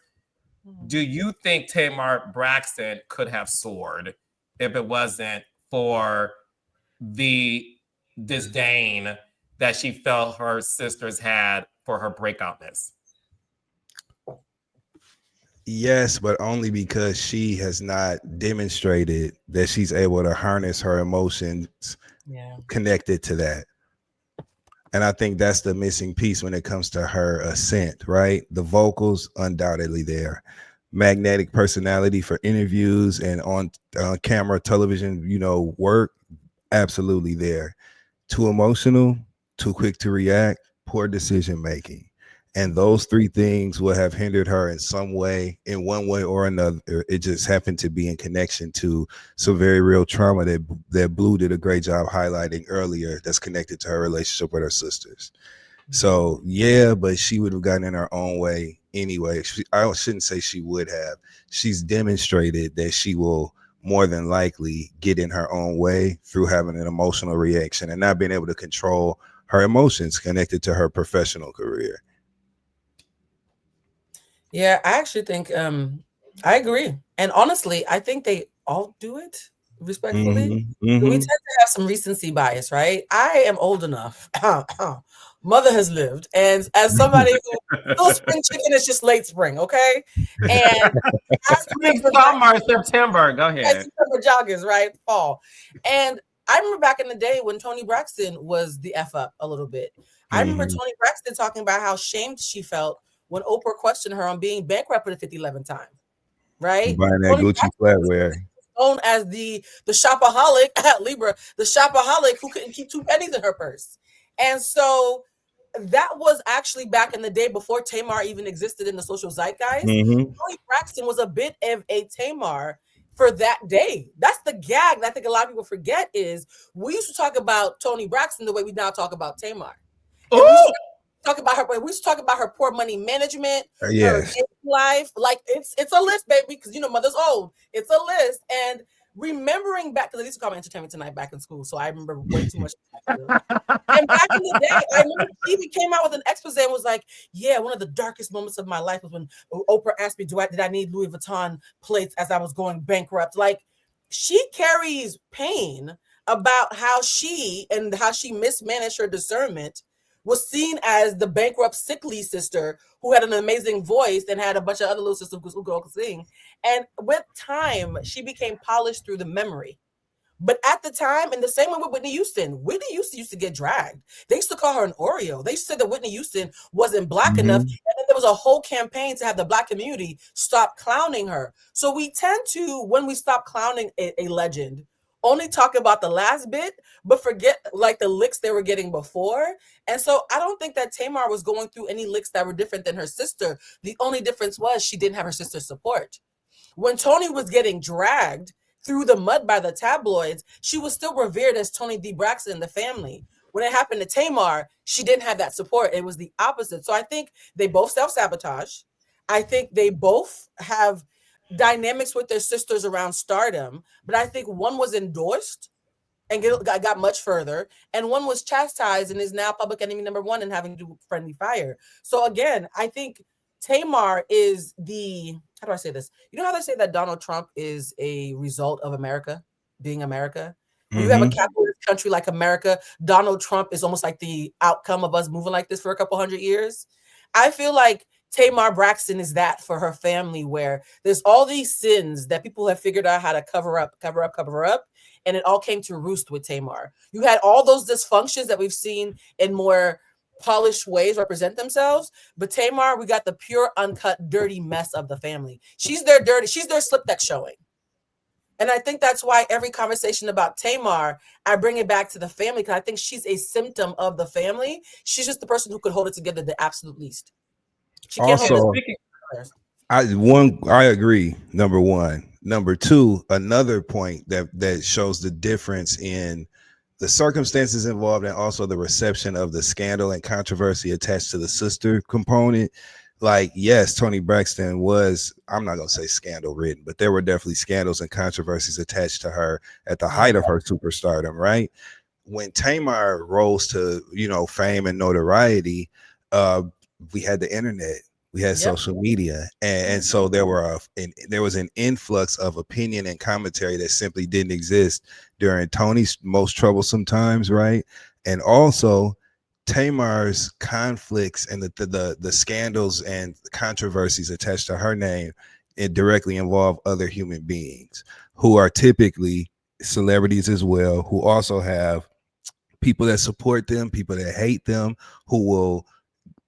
Do you think Tamar Braxton could have soared if it wasn't for the disdain that she felt her sisters had for her breakoutness? Yes, but only because she has not demonstrated that she's able to harness her emotions connected to that. And I think that's the missing piece when it comes to her ascent, right? The vocals, undoubtedly there. Magnetic personality for interviews and on camera, television, work, absolutely there. Too emotional, too quick to react, poor decision making. And those three things will have hindered her in some way, in one way or another. It just happened to be in connection to some very real trauma that Blue did a great job highlighting earlier, that's connected to her relationship with her sisters. So yeah, but she would have gotten in her own way anyway. I shouldn't say she would have. She's demonstrated that she will more than likely get in her own way through having an emotional reaction and not being able to control her emotions connected to her professional career. Yeah, I actually think I agree. And honestly, I think they all do it respectfully. Mm-hmm, We mm-hmm. tend to have some recency bias, right? I am old enough. Mother has lived. And as somebody who still spring chicken is just late spring, okay? And I remember Summer, September. Go ahead. September joggers, right? Fall. And I remember back in the day when Toni Braxton was the F up a little bit. I remember Toni Braxton talking about how shamed she felt when Oprah questioned her on being bankrupt for the 50-11 time, right? Buying that Toni Gucci flatware. Known as the shopaholic at Libra, the shopaholic who couldn't keep 2 pennies in her purse. And so that was actually back in the day before Tamar even existed in the social zeitgeist. Toni Braxton was a bit of a Tamar for that day. That's the gag that I think a lot of people forget is we used to talk about Toni Braxton the way we now talk about Tamar. And we used to talk about her, we used to talk about her poor money management, her life. Like it's a list, baby, because mother's old. It's a list. And remembering back, because I used to call me Entertainment Tonight back in school, so I remember way too much. And back in the day, I remember TV came out with an expose and was like, yeah, one of the darkest moments of my life was when Oprah asked me, did I need Louis Vuitton plates as I was going bankrupt? Like, she carries pain about how she mismanaged her discernment, was seen as the bankrupt sickly sister who had an amazing voice and had a bunch of other little sisters who could sing. And with time, she became polished through the memory. But at the time, in the same way with Whitney Houston used to get dragged. They used to call her an Oreo. They said that Whitney Houston wasn't Black enough. And then there was a whole campaign to have the Black community stop clowning her. So we tend to, when we stop clowning a legend, only talk about the last bit, but forget like the licks they were getting before. And so I don't think that Tamar was going through any licks that were different than her sister. The only difference was she didn't have her sister's support. When Toni was getting dragged through the mud by the tabloids, she was still revered as Toni D. Braxton in the family. When it happened to Tamar, she didn't have that support. It was the opposite. So I think they both self-sabotage. I think they both have dynamics with their sisters around stardom, but I think one was endorsed and got much further, and one was chastised and is now public enemy number one and having to do friendly fire. So again, I think Tamar is the, how do I say this? You know how they say that Donald Trump is a result of America being America? When you have a capitalist country like America, Donald Trump is almost like the outcome of us moving like this for a couple hundred years. I feel like Tamar Braxton is that for her family, where there's all these sins that people have figured out how to cover up. And it all came to roost with Tamar. You had all those dysfunctions that we've seen in more polished ways represent themselves. But Tamar, we got the pure, uncut, dirty mess of the family. She's their slip deck showing. And I think that's why every conversation about Tamar, I bring it back to the family, because I think she's a symptom of the family. She's just the person who could hold it together the absolute least. She can't also, I agree. Number one. Number two, another point that shows the difference in the circumstances involved and also the reception of the scandal and controversy attached to the sister component. Like, yes, Toni Braxton was, I'm not going to say scandal ridden, but there were definitely scandals and controversies attached to her at the height of her superstardom, right? When Tamar rose to, fame and notoriety, we had the internet, we had social media, and so there was an influx of opinion and commentary that simply didn't exist during Toni's most troublesome times, right? And also Tamar's conflicts and the scandals and controversies attached to her name, it directly involve other human beings who are typically celebrities as well, who also have people that support them, people that hate them, who will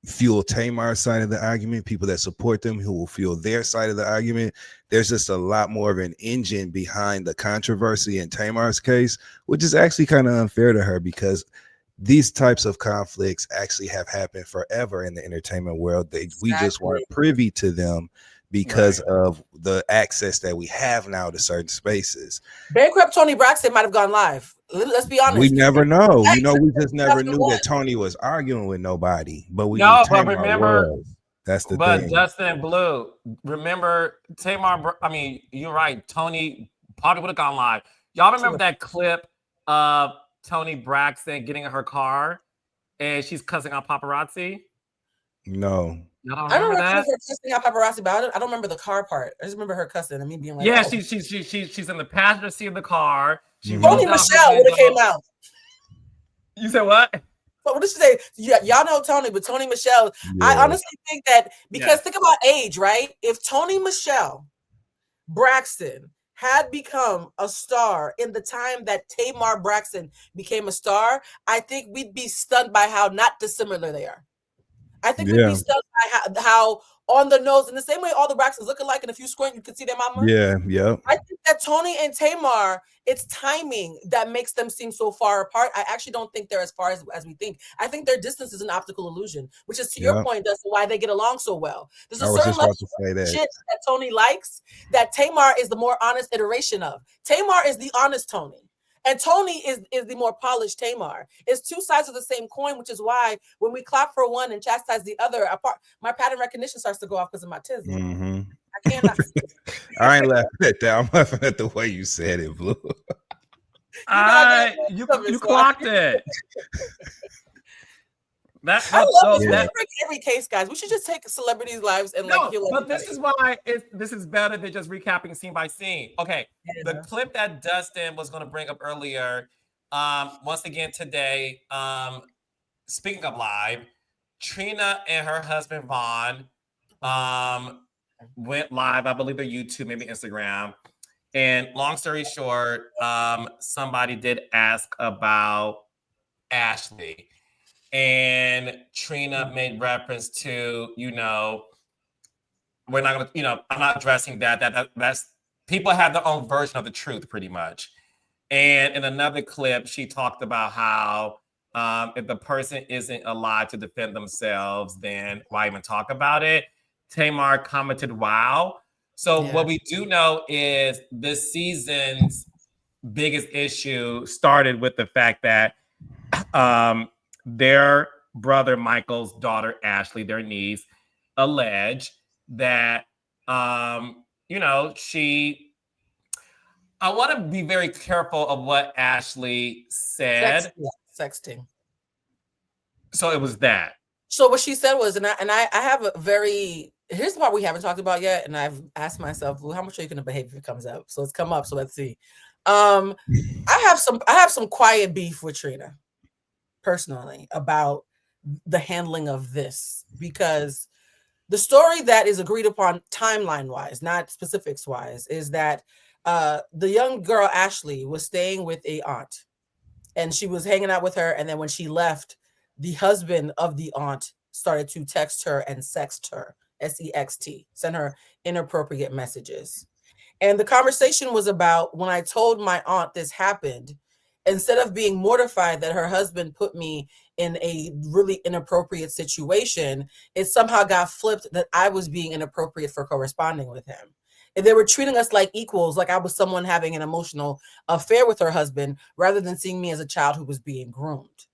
fuel Tamar's side of the argument, people that support them who will fuel their side of the argument. There's just a lot more of an engine behind the controversy in Tamar's case, which is actually kind of unfair to her, because these types of conflicts actually have happened forever in the entertainment world. We just weren't privy to them because of the access that we have now to certain spaces. Bankrupt Tony Braxton might have gone live. Let's be honest. We never know. We just never knew that Tony was arguing with nobody. But we knew Tamar was. That's the thing. But Dustin and Blue, remember Tamar? I mean, you're right. Tony probably would have gone live. Y'all remember that clip of Tony Braxton getting in her car and she's cussing out paparazzi? No. I don't remember her cussing out paparazzi about it. I don't remember the car part. I just remember her cussing and me being like, yeah, she's in the passenger seat of the car. Tony Michelle would have came out. You said what? But what did she say? Y'all know Tony, but Tony Michelle. Yeah. I honestly think that because think about age, right? If Tony Michelle Braxton had become a star in the time that Tamar Braxton became a star, I think we'd be stunned by how not dissimilar they are. I think we'd be stunned by how on the nose, in the same way all the Braxtons look alike, and if you squint, you can see their mama. Yeah. I think that Tony and Tamar, it's timing that makes them seem so far apart. I actually don't think they're as far as we think. I think their distance is an optical illusion, which is to your point, Dustin, why they get along so well. There's a certain level of shit that Tony likes that Tamar is the more honest iteration of. Tamar is the honest Tony. And Tony is the more polished Tamar. It's two sides of the same coin, which is why when we clap for one and chastise the other, my pattern recognition starts to go off because of my tism. Mm-hmm. I cannot. I ain't laughing at that. I'm laughing at the way you said it, Blue. You clocked it. I love every case, guys. We should just take celebrities' lives and heal but this is why this is better than just recapping scene by scene. Okay, the clip that Dustin was going to bring up earlier, once again today, speaking of live, Trina and her husband Vaughn went live. I believe they're YouTube, maybe Instagram. And long story short, somebody did ask about Ashley. And Trina made reference to, we're not gonna, I'm not addressing that's people have their own version of the truth pretty much. And in another clip, she talked about how if the person isn't alive to defend themselves, then why even talk about it? Tamar commented, wow. So what we do know is this season's biggest issue started with the fact that their brother Michael's daughter Ashley, their niece, alleged that she. I want to be very careful of what Ashley said. Sexting. So it was that. So what she said was, and I have a very. Here's the part we haven't talked about yet, and I've asked myself, well, how much are you going to behave if it comes up? So it's come up. So let's see. I have some quiet beef with Trina. Personally, about the handling of this, because the story that is agreed upon timeline wise, not specifics wise, is that the young girl Ashley was staying with a aunt and she was hanging out with her, and then when she left, the husband of the aunt started to text her and sext her, S-E-X-T, send her inappropriate messages. And the conversation was about, when I told my aunt this happened, instead of being mortified that her husband put me in a really inappropriate situation, it somehow got flipped that I was being inappropriate for corresponding with him. And they were treating us like equals, like I was someone having an emotional affair with her husband, rather than seeing me as a child who was being groomed.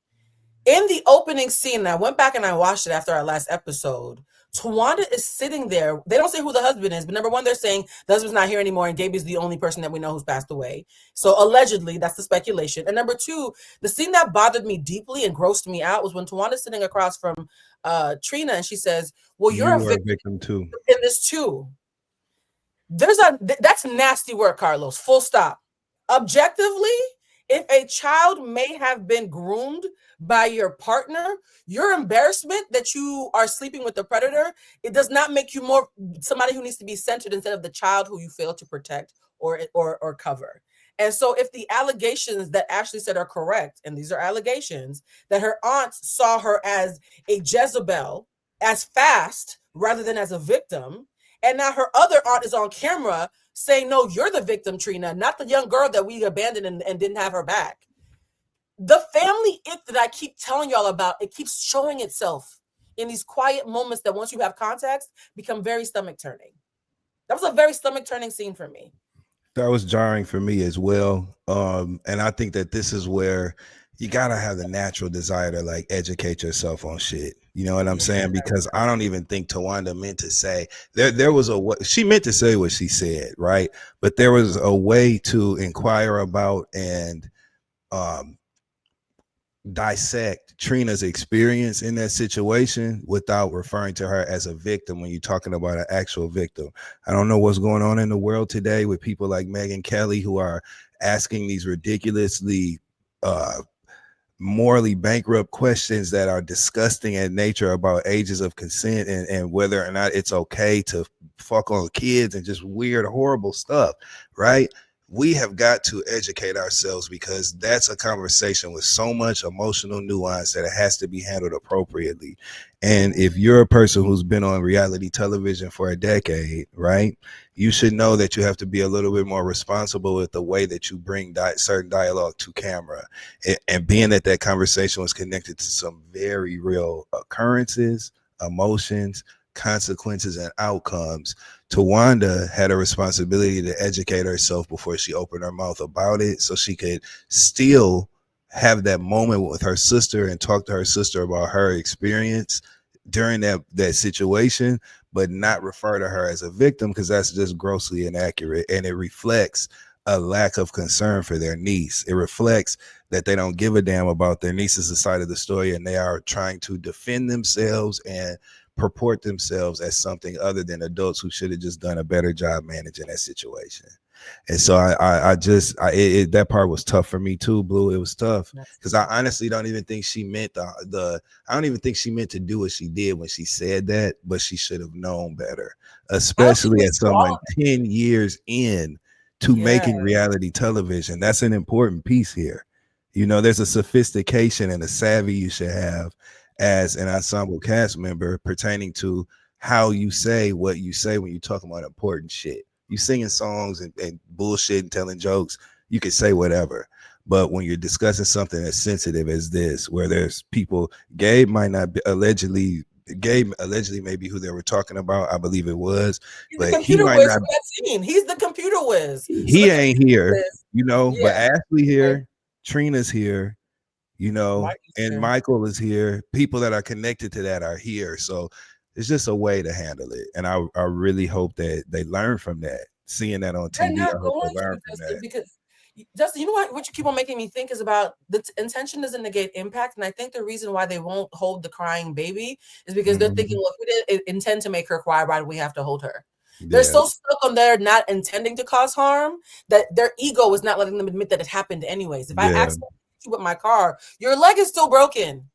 In the opening scene, and I went back and I watched it after our last episode, Tawanda is sitting there. They don't say who the husband is, but number one, they're saying the husband's not here anymore, and Gabe is the only person that we know who's passed away. So allegedly, that's the speculation. And number two, the scene that bothered me deeply and grossed me out was when Tawanda's sitting across from Trina, and she says, well, you're a victim too in this too. That's nasty work, Carlos, full stop. Objectively, if a child may have been groomed by your partner, your embarrassment that you are sleeping with the predator, it does not make you more somebody who needs to be centered instead of the child who you fail to protect or cover. And so if the allegations that Ashley said are correct, and these are allegations, that her aunt saw her as a Jezebel, as fast rather than as a victim, and now her other aunt is on camera saying, no, you're the victim, Trina, not the young girl that we abandoned and didn't have her back. The family that I keep telling y'all about, it keeps showing itself in these quiet moments that once you have context, become very stomach turning. That was a very stomach turning scene for me. That was jarring for me as well. And I think that this is where you gotta have the natural desire to like educate yourself on shit. You know what I'm saying? Because I don't even think Tawanda meant to say there was she meant to say what she said, right? But there was a way to inquire about and dissect Trina's experience in that situation without referring to her as a victim when you're talking about an actual victim. I don't know what's going on in the world today with people like Megyn Kelly who are asking these ridiculously morally bankrupt questions that are disgusting in nature about ages of consent and whether or not it's okay to fuck on kids and just weird, horrible stuff, right? We have got to educate ourselves because that's a conversation with so much emotional nuance that it has to be handled appropriately. And if you're a person who's been on reality television for a decade, right, you should know that you have to be a little bit more responsible with the way that you bring certain dialogue to camera. And being that that conversation was connected to some very real occurrences, emotions, consequences, and outcomes, Tawanda had a responsibility to educate herself before she opened her mouth about it so she could still have that moment with her sister and talk to her sister about her experience during that situation, but not refer to her as a victim because that's just grossly inaccurate. And it reflects a lack of concern for their niece. It reflects that they don't give a damn about their niece's side of the story, and they are trying to defend themselves and purport themselves as something other than adults who should have just done a better job managing that situation. And so that part was tough for me too, Blue. It was tough because I honestly don't even think she meant I don't even think she meant to do what she did when she said that, but she should have known better, especially as someone 10 years in to making reality television. That's an important piece here. You know, there's a sophistication and a savvy you should have as an ensemble cast member pertaining to how you say what you say when you're talking about important shit. You singing songs and bullshit and telling jokes, you can say whatever. But when you're discussing something as sensitive as this, where there's people, Gabe might not be allegedly maybe who they were talking about. I believe it was. He's but the computer he might whiz not. from that scene. He's the computer whiz. He ain't here, you know, Yeah. but Ashley here, Trina's here, you know, and here. Michael is here. People that are connected to that are here. So it's just a way to handle it. And I really hope that they learn from that. Seeing that on TV, I hope they learn from that. Because Justin, you know what you keep on making me think is about the intention doesn't negate impact. And I think the reason why they won't hold the crying baby is because they're thinking, well, if we didn't intend to make her cry, why do we have to hold her? They're so stuck on their not intending to cause harm that their ego is not letting them admit that it happened anyways. If I accidentally hit you with my car, your leg is still broken.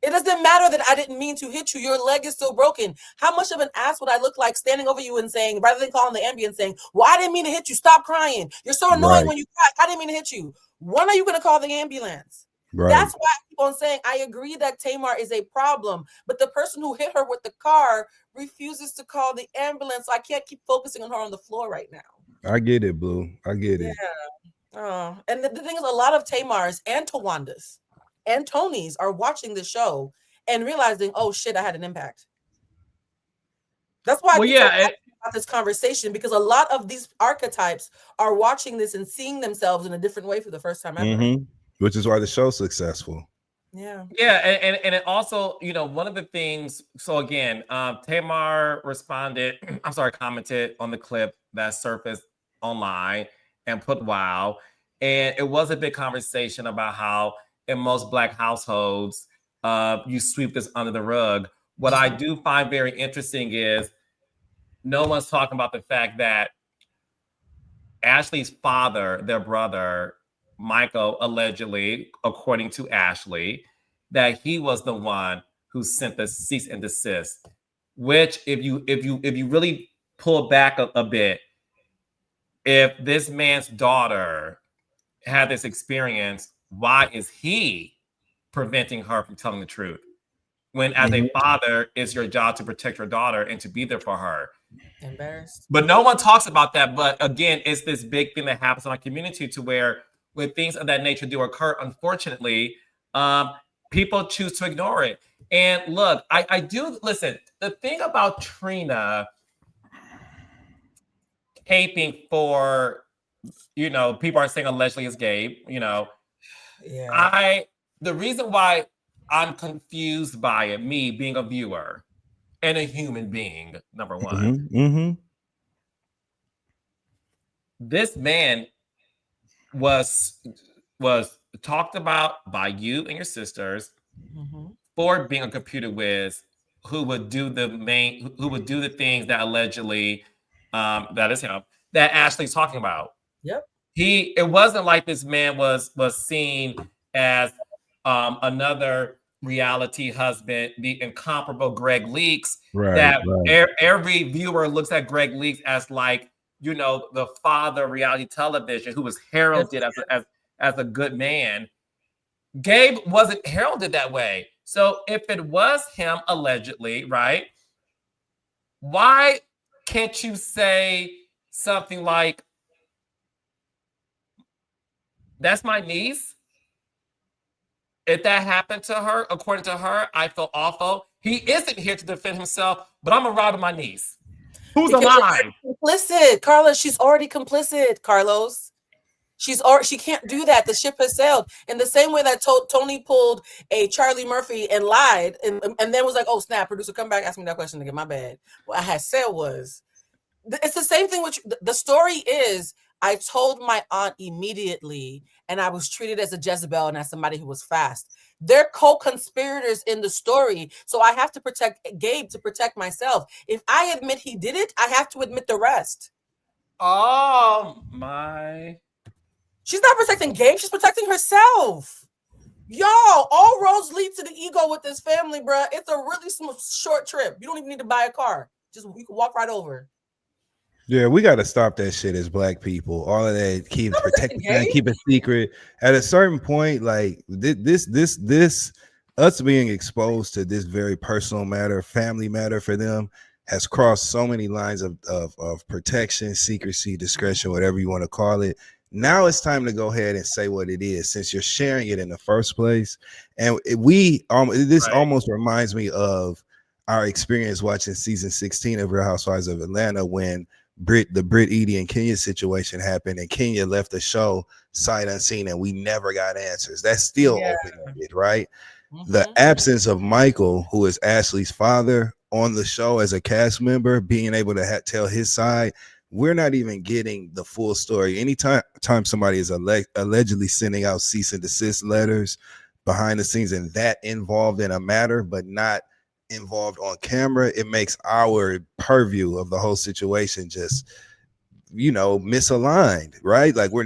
It doesn't matter that I didn't mean to hit you. Your leg is still broken. How much of an ass would I look like standing over you and saying, rather than calling the ambulance saying, well, I didn't mean to hit you. Stop crying. You're so annoying when you cry. I didn't mean to hit you. When are you going to call the ambulance? Right. That's why I keep on saying, I agree that Tamar is a problem, but the person who hit her with the car refuses to call the ambulance. So I can't keep focusing on her on the floor right now. I get it, Blue. I get it. Oh, and the thing is, a lot of Tamars and Tawandas and Tonys are watching the show and realizing, oh shit, I had an impact. That's why about this conversation, because a lot of these archetypes are watching this and seeing themselves in a different way for the first time ever. Which is why the show's successful. Yeah. And it also, you know, one of the things, so again, Tamar commented on the clip that surfaced online and put wow. And it was a big conversation about how in most Black households, you sweep this under the rug. What I do find very interesting is no one's talking about the fact that Ashley's father, their brother, Michael, allegedly, according to Ashley, that he was the one who sent the cease and desist. Which, if you really pull back a bit, if this man's daughter had this experience, why is he preventing her from telling the truth? When as a father, it's your job to protect your daughter and to be there for her. Embarrassed. But no one talks about that. But again, it's this big thing that happens in our community to where when things of that nature do occur, unfortunately, people choose to ignore it. And look, I do listen. The thing about Trina caping for, people are saying allegedly is gay, Yeah. the reason why I'm confused by it, me being a viewer and a human being, number one, this man was talked about by you and your sisters for being a computer whiz who would do the things that allegedly that is him that Ashley's talking about. Yep. It wasn't like this man was seen as another reality husband, the incomparable Greg Leaks. Right. Every viewer looks at Greg Leaks as like, the father of reality television who was heralded as a good man. Gabe wasn't heralded that way. So if it was him allegedly, right? Why can't you say something like, that's my niece? If that happened to her, according to her, I feel awful. He isn't here to defend himself, but I'm gonna rob my niece. Who's alive? Complicit, Carla. She's already complicit, Carlos. She can't do that. The ship has sailed. In the same way that Tony pulled a Charlie Murphy and lied, and then was like, "Oh snap, producer, come back, ask me that question again. My bad." What I had said was, it's the same thing. Which the story is, I told my aunt immediately, and I was treated as a Jezebel and as somebody who was fast. They're co-conspirators in the story, so I have to protect Gabe to protect myself. If I admit he did it, I have to admit the rest. Oh my. She's not protecting Gabe. She's protecting herself. Y'all, all roads lead to the ego with this family, bruh. It's a really short trip. You don't even need to buy a car. You can walk right over. Yeah, we got to stop that shit as Black people. All of that, keep it secret. At a certain point, like this, us being exposed to this very personal matter, family matter for them, has crossed so many lines of protection, secrecy, discretion, whatever you want to call it. Now it's time to go ahead and say what it is, since you're sharing it in the first place. And this almost reminds me of our experience watching season 16 of Real Housewives of Atlanta when the Brit Edie and Kenya situation happened, and Kenya left the show sight unseen, and we never got answers. That's still open-ended, right? The absence of Michael, who is Ashley's father, on the show as a cast member, being able to tell his side, we're not even getting the full story. Anytime somebody is allegedly sending out cease and desist letters behind the scenes and that involved in a matter, but not involved on camera, it makes our purview of the whole situation just, misaligned, right? Like we're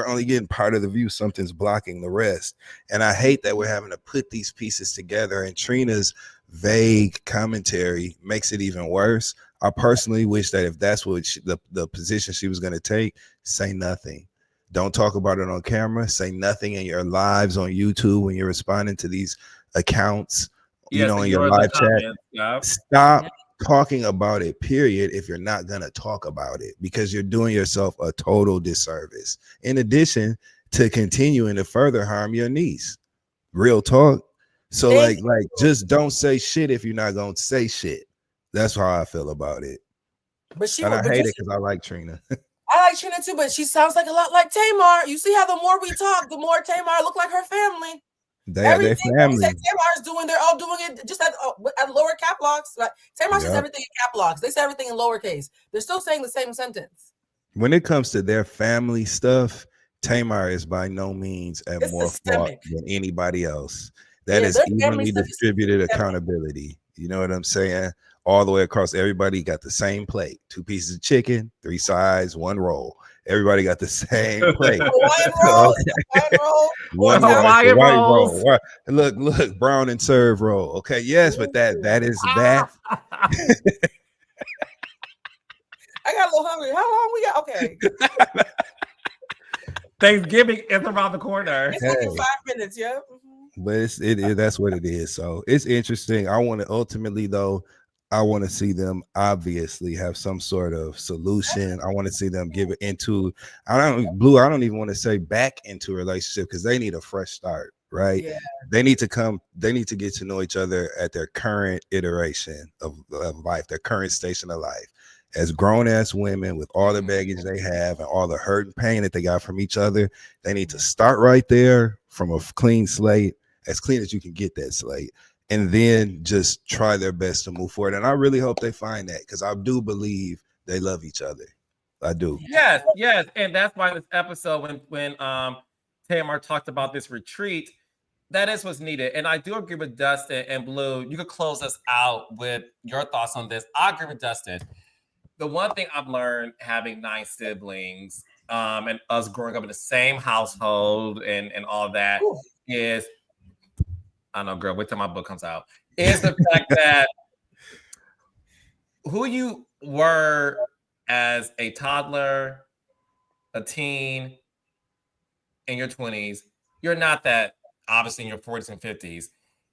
only getting part of the view. Something's blocking the rest. And I hate that we're having to put these pieces together, and Trina's vague commentary makes it even worse. I personally wish that if that's what the position she was going to take, say nothing. Don't talk about it on camera. Say nothing in your lives on YouTube when you're responding to these accounts, in your live chat. Stop talking about it, period, if you're not going to talk about it, because you're doing yourself a total disservice. In addition to continuing to further harm your niece. Real talk. So like just don't say shit if you're not going to say shit. That's how I feel about it. But I hate it because I like Trina. I like Trina too, but she sounds like a lot like Tamar. You see how the more we talk, the more Tamar look like her family. They are their family. Tamar's they're all doing it just at lower cap locks. Like Tamar says everything in cap locks. They say everything in lowercase. They're still saying the same sentence. When it comes to their family stuff, Tamar is by no means at more fault than anybody else. That is evenly distributed accountability. You know what I'm saying? All the way across, everybody got the same plate. 2 pieces of chicken, 3 sides, 1 roll. Everybody got the same plate. Hawaiian roll. Look, brown and serve roll. Okay, yes, but that is that. I got a little hungry. How long we got? Okay. Thanksgiving is around the corner. It's like in 5 minutes, yeah. But that's what it is. So it's interesting. I want to ultimately though, I want to see them obviously have some sort of solution. I want to see them give it into I don't even want to say back into a relationship because they need a fresh start, right? Yeah. They need to get to know each other at their current iteration of life, their current station of life. As grown-ass women with all the baggage they have and all the hurt and pain that they got from each other, they need to start right there from a clean slate, as clean as you can get that slate, and then just try their best to move forward. And I really hope they find that because I do believe they love each other. I do. Yes, and that's why this episode, when Tamar talked about this retreat, that is what's needed. And I do agree with Dustin and Blue. You could close us out with your thoughts on this. I agree with Dustin. The one thing I've learned having 9 siblings and us growing up in the same household and all that is, I don't know, girl, wait till my book comes out, is the fact that who you were as a toddler, a teen, in your 20s, you're not that obviously in your 40s and 50s.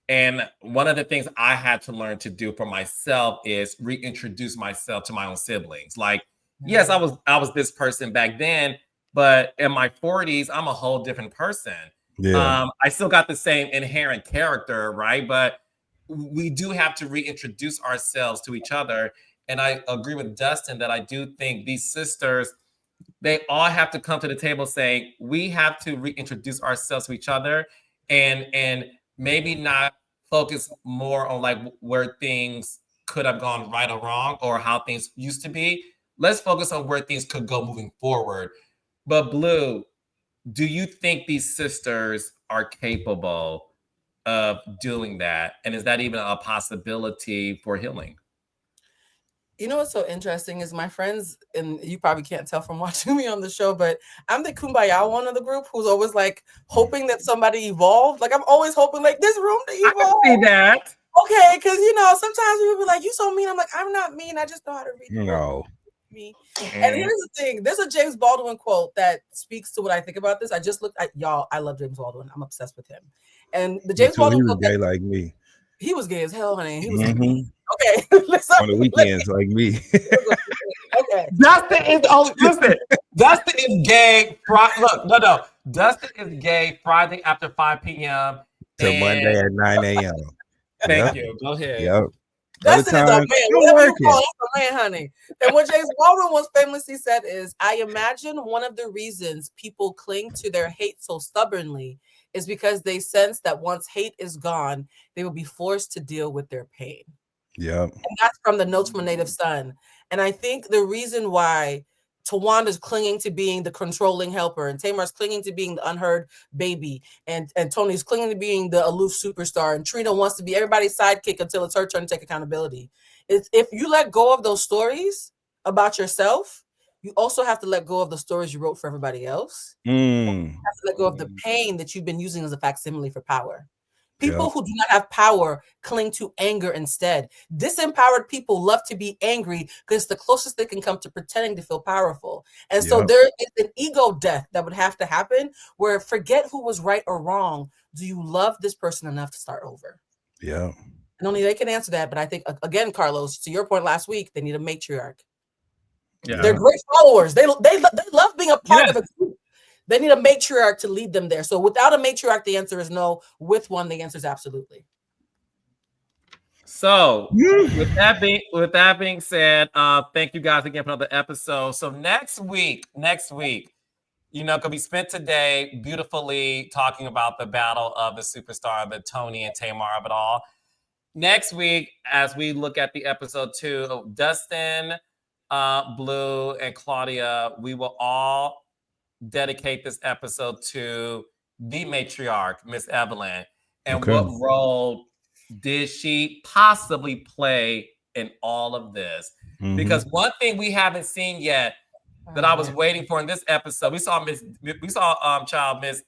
And one of the things I had to learn to do for myself is reintroduce myself to my own siblings. Like, yes, I was this person back then, but in my 40s, I'm a whole different person. Yeah. I still got the same inherent character, right? But we do have to reintroduce ourselves to each other. And I agree with Dustin that I do think these sisters, they all have to come to the table saying, we have to reintroduce ourselves to each other and maybe not focus more on like where things could have gone right or wrong or how things used to be. Let's focus on where things could go moving forward. But Blue, do you think these sisters are capable of doing that? And is that even a possibility for healing? You know what's so interesting is my friends, and you probably can't tell from watching me on the show, but I'm the kumbaya one of the group who's always like hoping that somebody evolved. Like I'm always hoping like this room to evolve. I can see that. Okay, because sometimes people be like, "You so mean." I'm like, "I'm not mean. I just know how to read." No. Me. And here's the thing: there's a James Baldwin quote that speaks to what I think about this. I just looked at y'all. I love James Baldwin. I'm obsessed with him. And the James Baldwin he was quote gay like me. He was gay as hell, honey. He was okay. On the weekends, like me. Okay. Dustin is listen. Dustin is gay. Look, no. Dustin is gay Friday after 5 p.m. till Monday at 9 a.m. Thank you. Go ahead. Yep. Dustin is a man. Whatever you call him, a man, honey. And what James Baldwin once famously said is, I imagine one of the reasons people cling to their hate so stubbornly is because they sense that once hate is gone, they will be forced to deal with their pain. Yeah. And that's from the Notes from a Native Son. And I think the reason why Tawanda's clinging to being the controlling helper, and Tamar's clinging to being the unheard baby, and Tony's clinging to being the aloof superstar, and Trina wants to be everybody's sidekick until it's her turn to take accountability. If you let go of those stories about yourself, you also have to let go of the stories you wrote for everybody else. You have to let go of the pain that you've been using as a facsimile for power. People who do not have power cling to anger instead. Disempowered people love to be angry because it's the closest they can come to pretending to feel powerful. And so there is an ego death that would have to happen where forget who was right or wrong. Do you love this person enough to start over? Yeah. And only they can answer that. But I think, again, Carlos, to your point last week, they need a matriarch. Yeah. They're great followers. They love being a part of a group. They need a matriarch to lead them there. So without a matriarch, the answer is no. With one, the answer is absolutely. So with that being said, thank you guys again for another episode. So next week, can be spent today beautifully talking about the battle of the superstar, the Tony and Tamar of it all. Next week, as we look at the episode 2 of Dustin, Blue, and Claudia, we will all dedicate this episode to the matriarch, Miss Evelyn, and what role did she possibly play in all of this? Because one thing we haven't seen yet, that I was waiting for in this episode. We saw Miss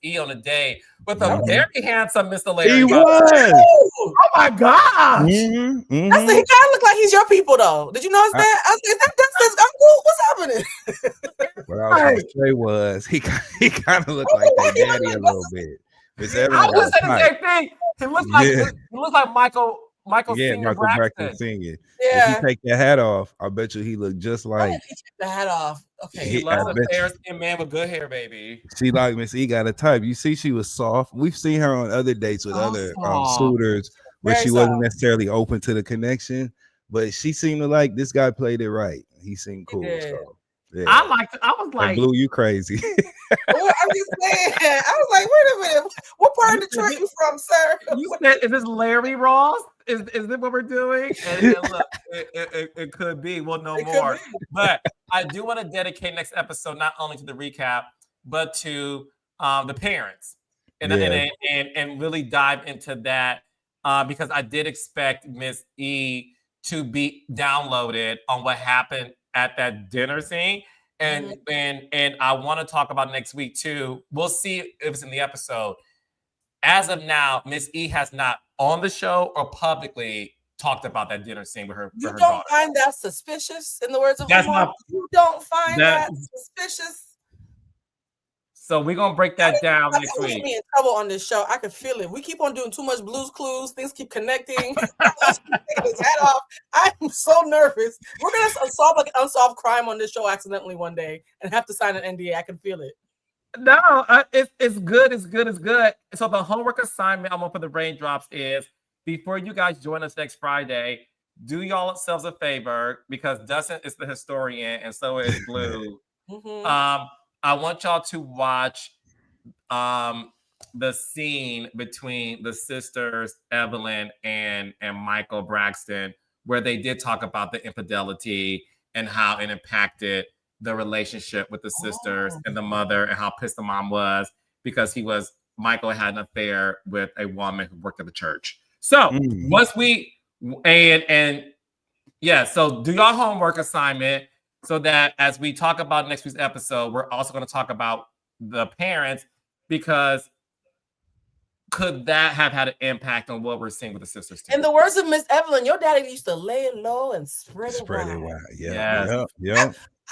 E on the day with a very handsome Mr. Larry. He was. Oh my gosh. He kind of look like he's your people though. Did you notice that? I was like, that Dustin's uncle. What's happening? What I was gonna say was he kind of looked like their daddy a little bit. Miss Evans I was got saying the same thing. He looks like Michael Michael Senior Braxton Braxton. singing. Yeah. If he take the hat off, I bet you he looked just Why like. did he take the hat off? Okay. He loves a fair skinned man with good hair, baby. She like Miss E got a type. You see, she was soft. We've seen her on other dates with other suitors where Very she wasn't soft. necessarily open to the connection, but she seemed to like this guy played it right. He seemed cool. So, yeah. I was like, and Blue, you crazy. Well, I'm just saying. I was like, wait a minute. What part of Detroit you from, sir? You said, is this Larry Ross? Is this what we're doing? And look, it could be. We'll know more. But I do want to dedicate next episode not only to the recap, but to the parents and really dive into that because I did expect Miss E to be downloaded on what happened at that dinner scene. And I want to talk about next week too. We'll see if it's in the episode. As of now, Miss E has not on the show or publicly talked about that dinner scene with her. You don't find that suspicious, in the words of Omar? You don't find that suspicious? So we're gonna break that down next week. Me in trouble on this show. I can feel it. We keep on doing too much Blues Clues. Things keep connecting. Taking his hat off. I'm so nervous. We're gonna solve an unsolved crime on this show accidentally one day and have to sign an NDA. I can feel it. No, it's good. It's good. So the homework assignment I'm gonna put the raindrops is before you guys join us next Friday, do y'all yourselves a favor because Dustin is the historian and so is Blue. I want y'all to watch the scene between the sisters Evelyn and Michael Braxton, where they did talk about the infidelity and how it impacted the relationship with the sisters and the mother and how pissed the mom was because Michael had an affair with a woman who worked at the church. So once we so do your homework assignment so that as we talk about next week's episode, we're also going to talk about the parents because could that have had an impact on what we're seeing with the sisters too? In the words of Miss Evelyn, your daddy used to lay it low and spread it wide. Yeah.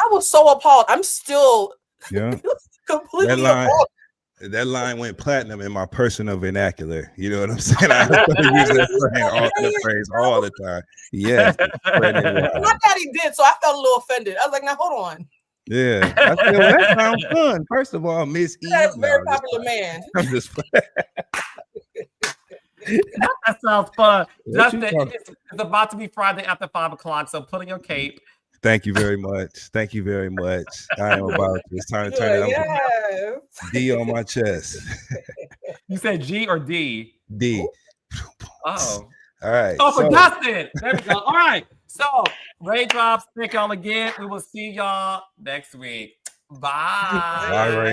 I was so appalled. I'm still completely appalled. That line went platinum in my personal vernacular. You know what I'm saying? I use that phrase all the time. Yes. My daddy did, so I felt a little offended. I was like, now hold on. Yeah. I said, well, that sounds fun. First of all, Miss E. That's a very popular man. I'm just that sounds fun. Justin, it's about to be Friday after 5 o'clock, so put on your cape. Thank you very much. Thank you very much. I am about to. It's time to turn it up. D on my chest. You said G or D? D. Oh. All right. Oh, for Dustin. There we go. All right. So, raindrops, thank y'all again. We will see y'all next week. Bye. Bye, Ray.